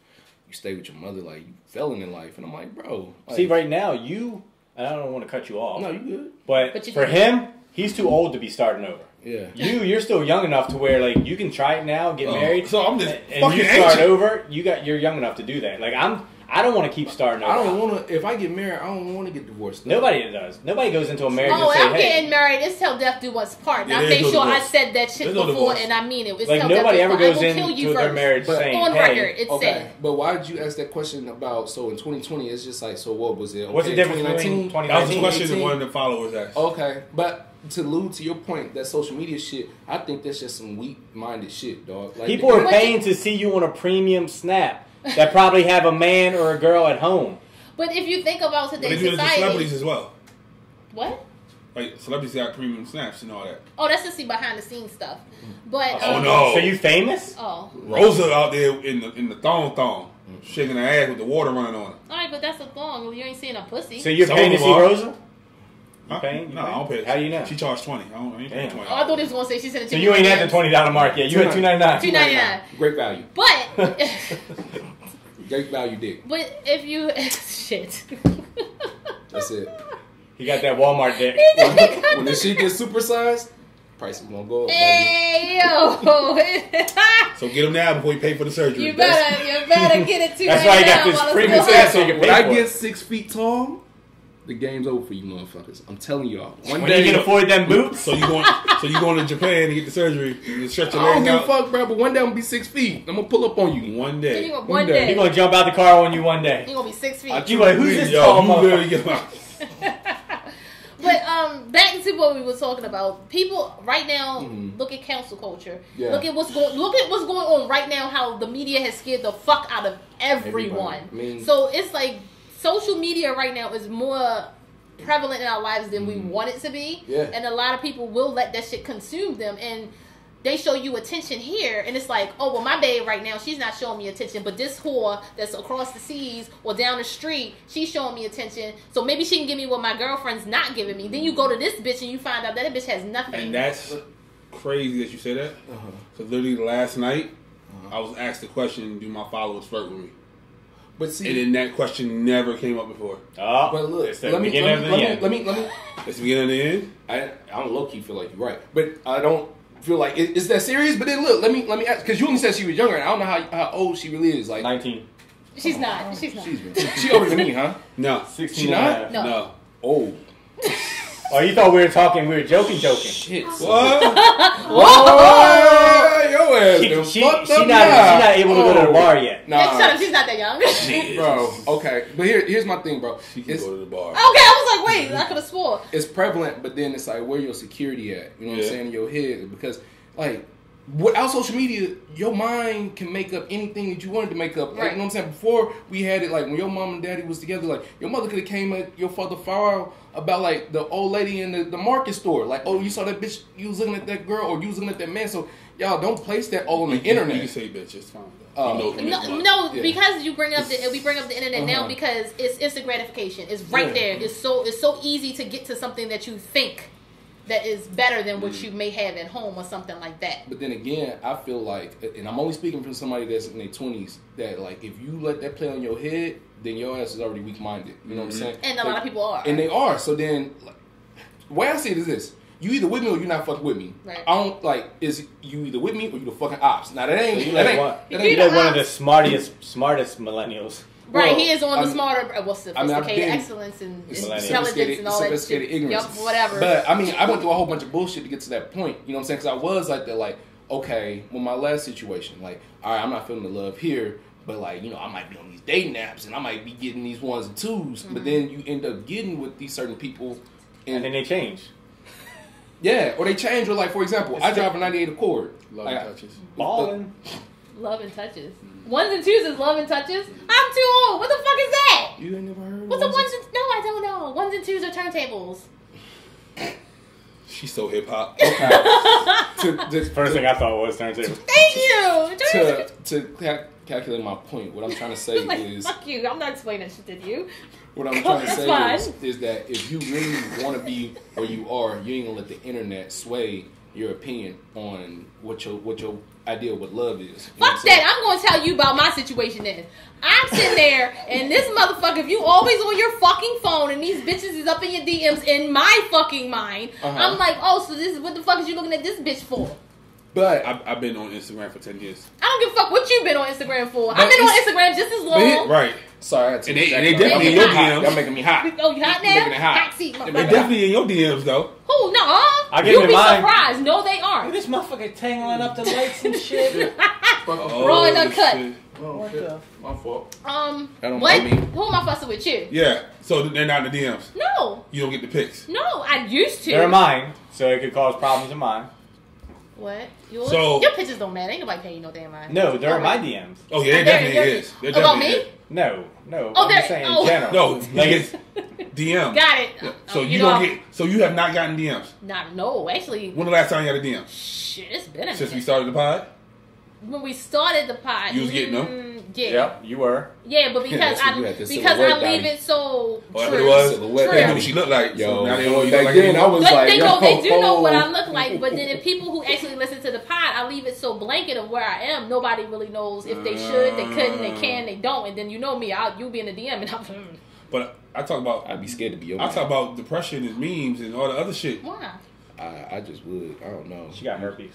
you stay with your mother, like you failing in life. And I'm like, bro. Like, See, right now, and I don't want to cut you off. No, you good. But you for do. him, he's too old to be starting over. Yeah. You're still young enough to where like you can try it now, get married. So I'm just and fucking you start ancient. over. You're young enough to do that. Like I don't want to keep starting over. I don't want to, if I get married, I don't want to get divorced. Nobody does. Nobody goes into a marriage Oh, and say, I'm hey. getting married. It's till death do us part. And Yeah, I there's made no sure I divorce. said that shit There's no before, divorce. and I mean it. It's Like till death nobody do us ever part. I goes will kill you into their first. marriage But- saying, On hey, record, it's Okay, said. but why did you ask that question about, so in 2020, it's just like, so what was it? Okay, what's the difference between 2019? That was the 2019? question that 18? one of the followers asked. Okay, but to allude to your point, that social media shit, I think that's just some weak-minded shit, dog. Like, People are paying to see you on a premium snap that probably have a man or a girl at home. But if you think about But they today's do it to celebrities society, as well. what? Like celebrities got premium snaps and all that. Oh, that's to see behind the scenes stuff. But Oh, no. So you famous? Oh, Rosa out there in the thong, shaking her ass with the water running on her. all right, but that's a thong. You ain't seeing a pussy. So you're Some paying to of see them are. Rosa? Huh? paying? You No, I don't paying? pay. How do you know? She charged 20. I ain't paying Damn. $20. Oh, I thought he was gonna say she sent it to So me. you ain't at the $20 mark yet. You at $2.99. $2.99. Great value. But Great value dick. but if you shit. That's it. You got that Walmart dick. When this shit gets supersized, price is gonna go up, baby. Hey yo! So get them now before you pay for the surgery. you better get it to That's why you got this premium ass so you can When pay I for get it. 6 feet tall, the game's over for you motherfuckers. I'm telling y'all. One When day you can afford them boots. So you going to Japan to get the surgery? You stretch your I don't legs give a out. fuck, bro. But one day I'm gonna be 6 feet. I'm gonna pull up on you. One day. You gonna, One one day. day. You're going to jump out the car on you one day. You're gonna be 6 feet. You like, who's this Yo, tall you literally motherfucker? get my. But back to what we were talking about. People right now look at cancel culture. Yeah. Look at what's going on right now. How the media has scared the fuck out of everyone. Everybody. I mean- so it's like social media right now is more prevalent in our lives than we want it to be. Yeah. And a lot of people will let that shit consume them, and they show you attention here, and it's like, oh, well, my babe right now, she's not showing me attention, but this whore that's across the seas or down the street, she's showing me attention, so maybe she can give me what my girlfriend's not giving me. Then you go to this bitch and you find out that bitch has nothing. And that's crazy that you say that. Because literally last night, I was asked the question, do my followers flirt with me? But see, And then that question never came up before. Oh, but look, it's the let me beginning of the end. let me. It's the beginning of the end. I don't low key feel like you're right, but I don't feel like it's that serious. But then look, let me ask, because you only said she was younger, and I don't know how old she really is. Like 19. She's not. She's not. she older than me, huh? No. 16 She and a not? half. No. No. Oh Oh, you thought we were joking. shit! What? Yo ass She done not fucked up now. able to go to the bar yet. Nah, Shut up. She's not that young. okay, bro. Okay, but here's my thing, bro. She can go to the bar. I was like, wait, I could have swore. It's prevalent, but then it's like, where your security at? You know what I'm Yeah. saying, in your head? Because, like, without social media, your mind can make up anything that you wanted to make up. Like, Right. you know what I'm saying? Before we had it, like, when your mom and daddy was together, like, your mother could have came at your father file about, like, the old lady in the market store. Like, oh, you saw that bitch, you was looking at that girl, or you was looking at that man. So, y'all, don't place that all on the internet. You can say bitch, it's fine. Oh. You know, it No, means what. no, Yeah. because we bring up the internet now Uh-huh. because it's instant gratification. It's right Yeah. there. It's so easy to get to something that you think that is better than what you may have at home or something like that. But then again, I feel like, and I'm only speaking from somebody that's in their 20s, that, like, if you let that play on your head, then your ass is already weak-minded. You know what I'm saying? And a lot of people are. And they are. So then, like, the way I see it is this. you either with me or you not fucking with me. Right. I don't like is you either with me or you the fucking ops. Now that ain't You that like ain't, what? that You ain't like one of the smartest millennials. Right, Well, he is on the I'm- smarter, sophisticated been- excellence and Millennial. intelligence and all that shit. Sophisticated ignorance. Yup, whatever. But I mean, I went through a whole bunch of bullshit to get to that point. You know what I'm saying? Because I was like that, like, okay, with my last situation, like, all right, I'm not feeling the love here, but like, you know, I might be on these dating apps and I might be getting these ones and twos, but then you end up getting with these certain people, And then they change. yeah, or they change. Or like, for example, I drive a '98 Accord. Love Like, touches. Balling. Love and touches. Ones and twos is love and touches. I'm too old. What the fuck is that? You ain't never heard? What's a of ones and... No, I don't know. Ones and twos are turntables. She's so hip hop. First thing I thought was turntable. Thank you. to calculate my point, what I'm trying to say Like, is fuck you. I'm not explaining shit to you. what I'm trying to That's say fine. is that if you really want to be where you are, you ain't gonna let the internet sway your opinion on what your idea of what love is. You know Fuck what I'm saying? that. I'm going to tell you about my situation then. I'm sitting there, and this motherfucker, if you always on your fucking phone, and these bitches is up in your DMs, in my fucking mind, I'm like, oh, so this is what the fuck is you looking at this bitch for? But I've been on Instagram for 10 years. I don't give a fuck what you've been on Instagram for. But I've been on it's- Instagram just as long. Right. sorry, I had to And they interject. definitely Y'all in your making me hot. DMs. Y'all making me hot. Oh, you hot now? Making it hot. seat, They They motherfucker. definitely in your DMs though. Who? No. I give You'll it be mine. surprised. No, they aren't. This motherfucker tangling up the lights and shit. Raw and uncut. shit. What the? My fault. That don't what? know me. Who am I fussing with? You? Yeah. So they're not in the DMs. No. You don't get the pics. No, I used to. They're mine, so it could cause problems in mine. What? Yours? So- Your pictures don't matter. Ain't nobody paying you no damn mind. No, they're in my Alright. DMs. Oh yeah, Oh, it there- definitely there- is. There About definitely me? is. No. Oh, I'm they're- just saying oh. in general. No, Like it's DM. Got it. So Oh, you know, don't get. So you have not gotten DMs. No, actually, When the last time you had a DM? shit, it's been a Since we minute. started the pod. When we started the pod, You was getting them? Yeah, Yep, you were. yeah, but because That's when you had the I silhouette leave daddy. it so Oh, that's what true. it was. Silhouette They knew daddy. what she looked like. Yo, so now they know you back look like then I was But like, they yo, know they do know what I oh. look like. But then if people who actually listen to the pod, I leave it so blanket of where I am. Nobody really knows if they should, they couldn't, they can, they don't. And then you know me, you'll be in the DM and I'm But I talk about. I'd be scared to be your I man. talk about depression and memes and all the other shit. why? I just would. I don't know. She got herpes.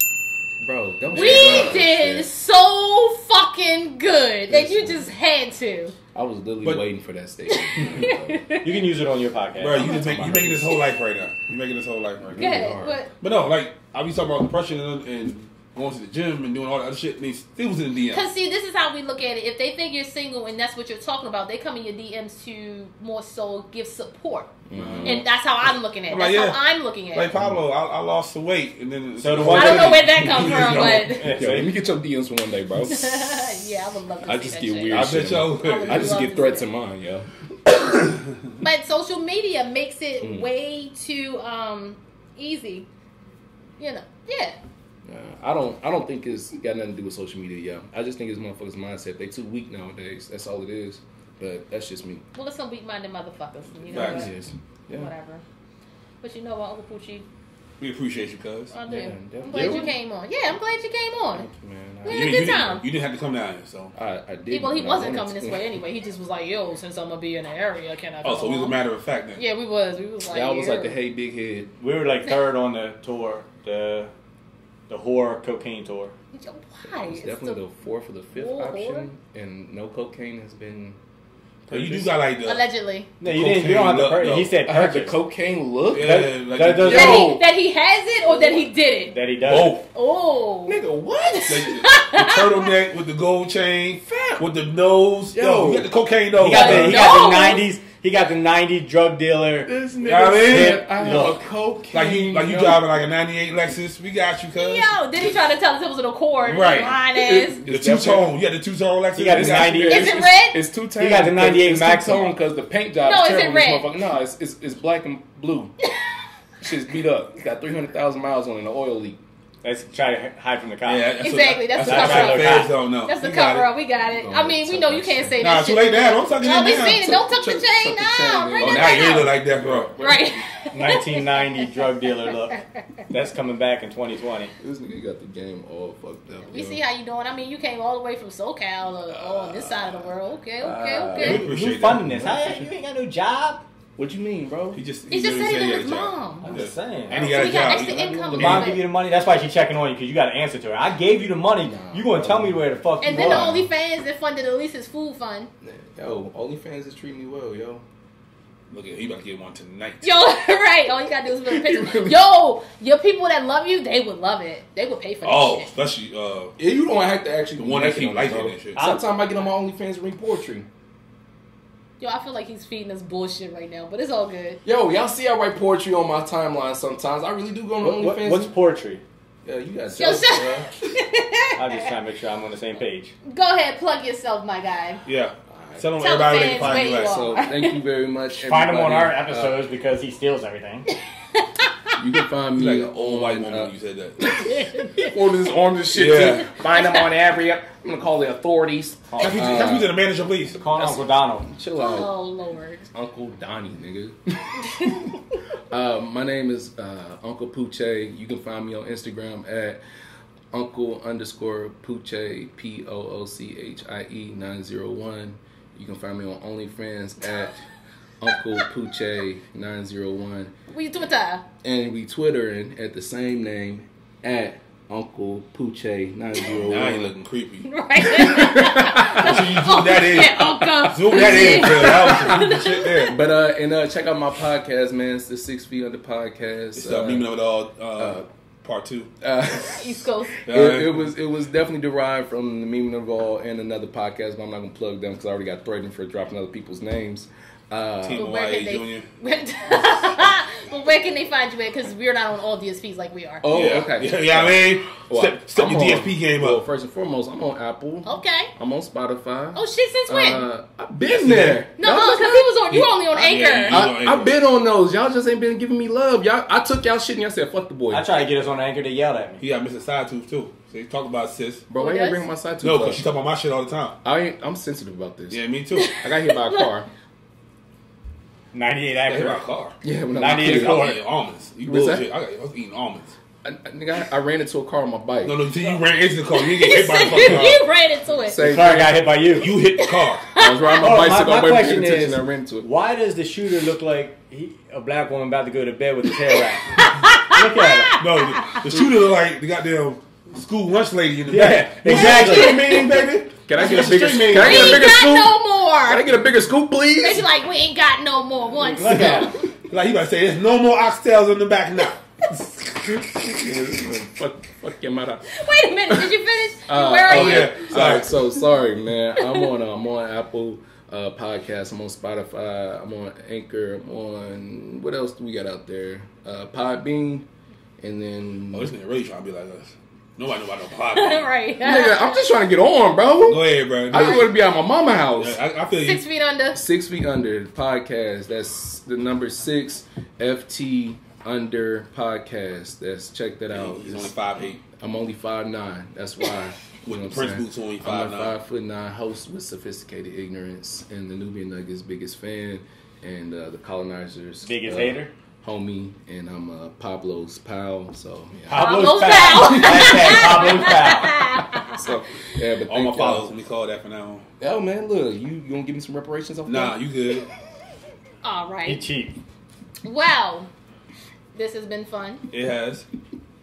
Bro, don't We say that. did so fucking good that you just had to. I was literally But- waiting for that statement. You can use it on your podcast. Bro, you making this whole life right now. You making this whole life right Go now. ahead. hard. But But no, like I be talking about depression and going to the gym and doing all that other shit. And they still was in the DM. because see, this is how we look at it. If they think you're single and that's what you're talking about, they come in your DMs to more so give support, and that's how I'm looking at it. I'm That's like, yeah. how I'm looking at Like it. Pablo, I lost some weight and then So the I one don't know where that comes from, but Yeah, Yo, let me get your DMs for one day, bro. yeah, I would love to I see just that get shit. weird. I bet y'all. I just love get to threats see in mine, yo. But social media makes it way too easy. You know, yeah. I don't think it's got nothing to do with social media, yeah. I just think it's motherfuckers' mindset. They too weak nowadays. That's all it is. But that's just me. Well, it's some weak-minded motherfuckers. You know Facts. what? It is. Yeah. Whatever. But you know what, Uncle Poochie? We appreciate you, cuz. I do. Yeah, I'm definitely. glad you came on. Yeah, I'm glad you came on. Man, Yeah. You, a you good didn't- time. you didn't have to come down here, so. I did. Well, he but I wasn't wanted coming to. this way anyway. He just was like, yo, since I'm going to be in the area, can I come Oh, so we was a on? matter of fact then. Yeah, we was. We was like, Y'all was yeah. like the hey big head. We were like third on the tour, the horror cocaine tour. Why? It's definitely the fourth or the fifth Whore? option, and no cocaine has been. So you do got like the. Allegedly. No, you didn't. You don't have to. Cocaine look, He said I had the purchase. cocaine look. Yeah, That- like that the- doesn't- Yo. That he has it or that he did it? That he does. Both. Oh. Nigga, what? The turtleneck with the gold chain, with the nose. Yo, Yo. you got the cocaine nose. He got the man. he got No. the '90s. He got the '90s drug dealer. This know what I mean? said I have Look. a cocaine. like you driving like a '98 Lexus. We got you, cuz. Yo, did he try to tell us it was an Accord? Right. Lying ass. The two tone. You got the two tone Lexus. He got We the you. 90. Is it red? It's two He got the 98 It's Maxima. two-tone because the paint job No, is is it terrible. This red? motherfucker. No, it's black and blue. Shit's beat up. It's got 300,000 miles on it, an oil leak. Let's try to hide from the cops. Yeah, that's Exactly, that's the what cover-up. feds don't know. That's the We got cover it. up. We got it. Oh, I mean, we know you can't say Nah, that too shit. late now. Don't tuck it No, in we now. seen it. Don't tuck the Tuck chain the now. chain, Bring Oh, that now you back look out. like that, bro. Right. 1990 drug dealer look. That's coming back in 2020. This nigga got the game all fucked up. We yo. see how you doing. I mean, you came all the way from SoCal on this side of the world. Okay. we Who, appreciate who's funding this? Huh? You ain't got no job. What you mean, bro? He just literally said it he with had his a job. mom. I'm just saying. And he got a got job. extra income. The mom give you the money. That's why she's checking on you because you got to answer to her. I gave you the money. You gonna tell me where the fuck And you then are? the OnlyFans that funded at least his food fund. Yo, OnlyFans is treating me well, yo. Look at he about to get one tonight. Yo, right. All you gotta do is put a picture. Yo, your people that love you, they would love it. They would pay for that Oh, shit. especially Yeah, you don't have to actually the be one that making keep them, liking bro. that shit. Sometimes I get on my OnlyFans and read poetry. Yo, I feel like he's feeding us bullshit right now, but it's all good. Yo, y'all see I write poetry on my timeline sometimes. I really do go on OnlyFans. What's poetry? Yeah, you got Yo, jokes, bro. I'm just trying to make sure I'm on the same page. Go ahead, plug yourself, my guy. Yeah. Tell them Tell everybody the they can find fans you where at. you So thank you very much. Find him on our everybody. episodes because he steals everything. You can find You me like an old white woman when you said that. on this shit. Yeah. Too. Find them on every. I'm gonna call the authorities. That's what the manager, please. Call Uncle Donald. Chill out, Oh, Lord. Uncle Donnie, nigga. My name is Uncle Poochie. You can find me on Instagram at Uncle_Poochie POOCHIE 901. You can find me on OnlyFans at Uncle Poochie 901. We Twitter. And we Twittering at the same name at Uncle Poochie 901. Now he looking creepy. Right. So you zoom that in. Yeah, Uncle. Zoom that in, Phil. That was some creepy shit there. But and check out my podcast, man. It's the 6 Feet Under podcast. It's Memeing of It All, part 2. East Coast. It was definitely derived from the Memeing of It All and another podcast, but I'm not gonna plug them because I already got threatened for dropping other people's names. TMOIA Junior. But where can they find you at? Because we're not on all DSPs like we are. Oh, Yeah. okay. Yeah, I mean, Well, step I'm your on- DSP game Well, up. first and foremost, I'm on Apple. Okay. I'm on Spotify. Oh shit! Since when? I've been there. No, because he was on. You were only on Yeah, Anchor. yeah. I've been on those. Y'all just ain't been giving me love. I took y'all shit and y'all said fuck the boy. I tried to get us on Anchor. They yelled at me. He got Mr. Side Tooth, too. So he talk about sis. Bro, why you gotta bring my side to No, because she talk about my shit all the time. I'm sensitive about this. Yeah, me too. I got hit by a car. 98 I hit my Acura. car. Yeah, when I 98 was I was eating almonds. You What's bullshit. I was eating almonds. I ran into a car on my bike. No, you ran into the car. You didn't get He hit by the said fucking car. you ran into it. Same Car thing. got hit by you. You hit the car. I was riding my Oh, bicycle. my I wasn't paying question attention is, and I ran into it. why does the shooter look like a black woman about to go to bed with his hair wrapped? Look at him. No, the shooter look like the goddamn school lunch lady in the Yeah, back. exactly. You know what I mean, baby? Can I get a That's bigger? the Can street I We get a ain't bigger got scoop? no Can I more. get a bigger scoop, They please? be like, we ain't got no more. One Look at him. Like he about to say, there's no more oxtails in the back now. Fuck your mother. Wait a minute. Did you finish? Where are you? yeah. Alright, so sorry, man. I'm on Apple Podcasts. I'm on Spotify. I'm on Anchor. I'm on what else do we got out there? Podbean, and then Oh, this nigga really trying to be like us. Nobody know about no podcast. Right. nigga, I'm just trying to get on, bro. Go ahead, bro. I just want to be at my mama house. Yeah, I feel you. 6 feet under. 6 Feet Under podcast. That's the number 6 FT Under podcast. That's check that out. He's only 5'8". I'm only 5'9". That's why. With You know the what Prince I'm boots on, he I'm a 5'9". 5'9" host with sophisticated ignorance and the Nubian Nuggets' biggest fan and the colonizers' Biggest hater? homie, and I'm Pablo's pal. So yeah. Pablo's pal. pal. Hashtag Pablo's pal. So yeah, but All my thank followers y'all. when we call that for now. Oh man, look, you gonna give me some reparations off Nah, that? you good. All He right. cheap. Well, this has been fun. It has.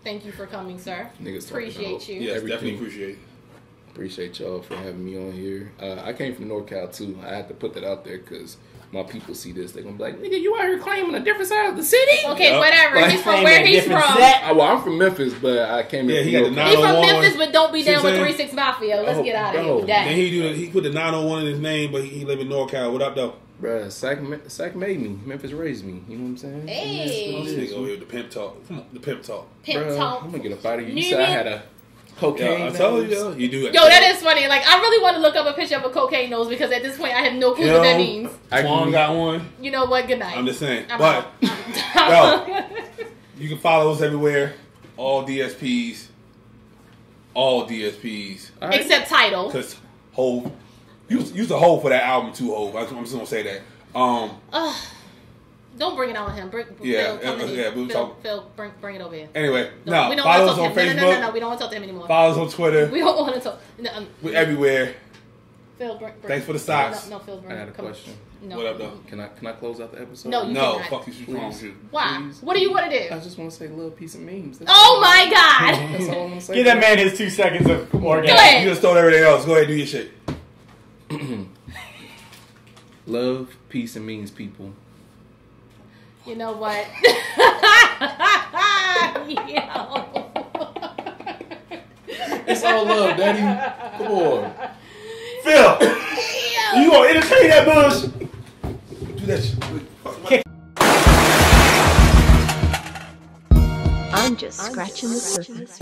Thank you for coming, sir. Niggas talking Appreciate about- you. Yes, Everything. definitely appreciate it. Appreciate y'all for having me on here. I came from NorCal too. I had to put that out there because my people see this. They're gonna be like, "Nigga, you out here claiming a different side of the city?" Okay, Yep. whatever. Like, He's from where he's from. Well, I'm from Memphis, but I came Yeah, here he from got the NorCal. He's from 901. Memphis, but don't be See down what with I'm 3-6 Mafia. Let's Oh, get out of here bro. with that. Then he put the 901 in his name, but he live in NorCal. What up, though? Bruh, Sac made me. Memphis raised me. You know what I'm saying? Hey. Oh, this nigga over here, the pimp talk. Come on, the pimp talk. Pimp Bruh, talk. I'm gonna get up out of here. You Nigga. said I had a cocaine. Yeah, I told you, nose? you do it. Yo, that is funny. Like, I really want to look up a picture of a cocaine nose because at this point I have no clue what that means. Swan got one. You know what? Good night. I'm just saying. I'm But out. you can follow us everywhere. All DSPs. All DSPs. All right. Except title. Because Hove. Use the Hove for that album too, Hove. I'm just going to say that. Don't bring it on him. Yeah, Phil, come in here. we'll Phil, talk. Phil, bring it over here. Anyway, No, now we don't follow want us to on talk to him. Facebook. No. We don't want to talk to him anymore. Follow us on Twitter. We don't want to talk. No, We're everywhere. Phil, bring. Thanks for the socks. No, Phil, bring. I got a question. No. What up, though? Can I close out the episode? No, you No, cannot. fuck you, she's wrong. Please. Why? Please. What do you want to do? I just want to say love, peace, and memes. Oh my God! That's all I want to say. Give that man his 2 seconds of orgasm. Go ahead. You just stole everything else. Go ahead, do your shit. Love, peace, and memes, people. You know what? Yo. It's all love, Daddy. Come on. Phil, you gonna entertain that bullshit? Do that shit. I'm just scratching the surface.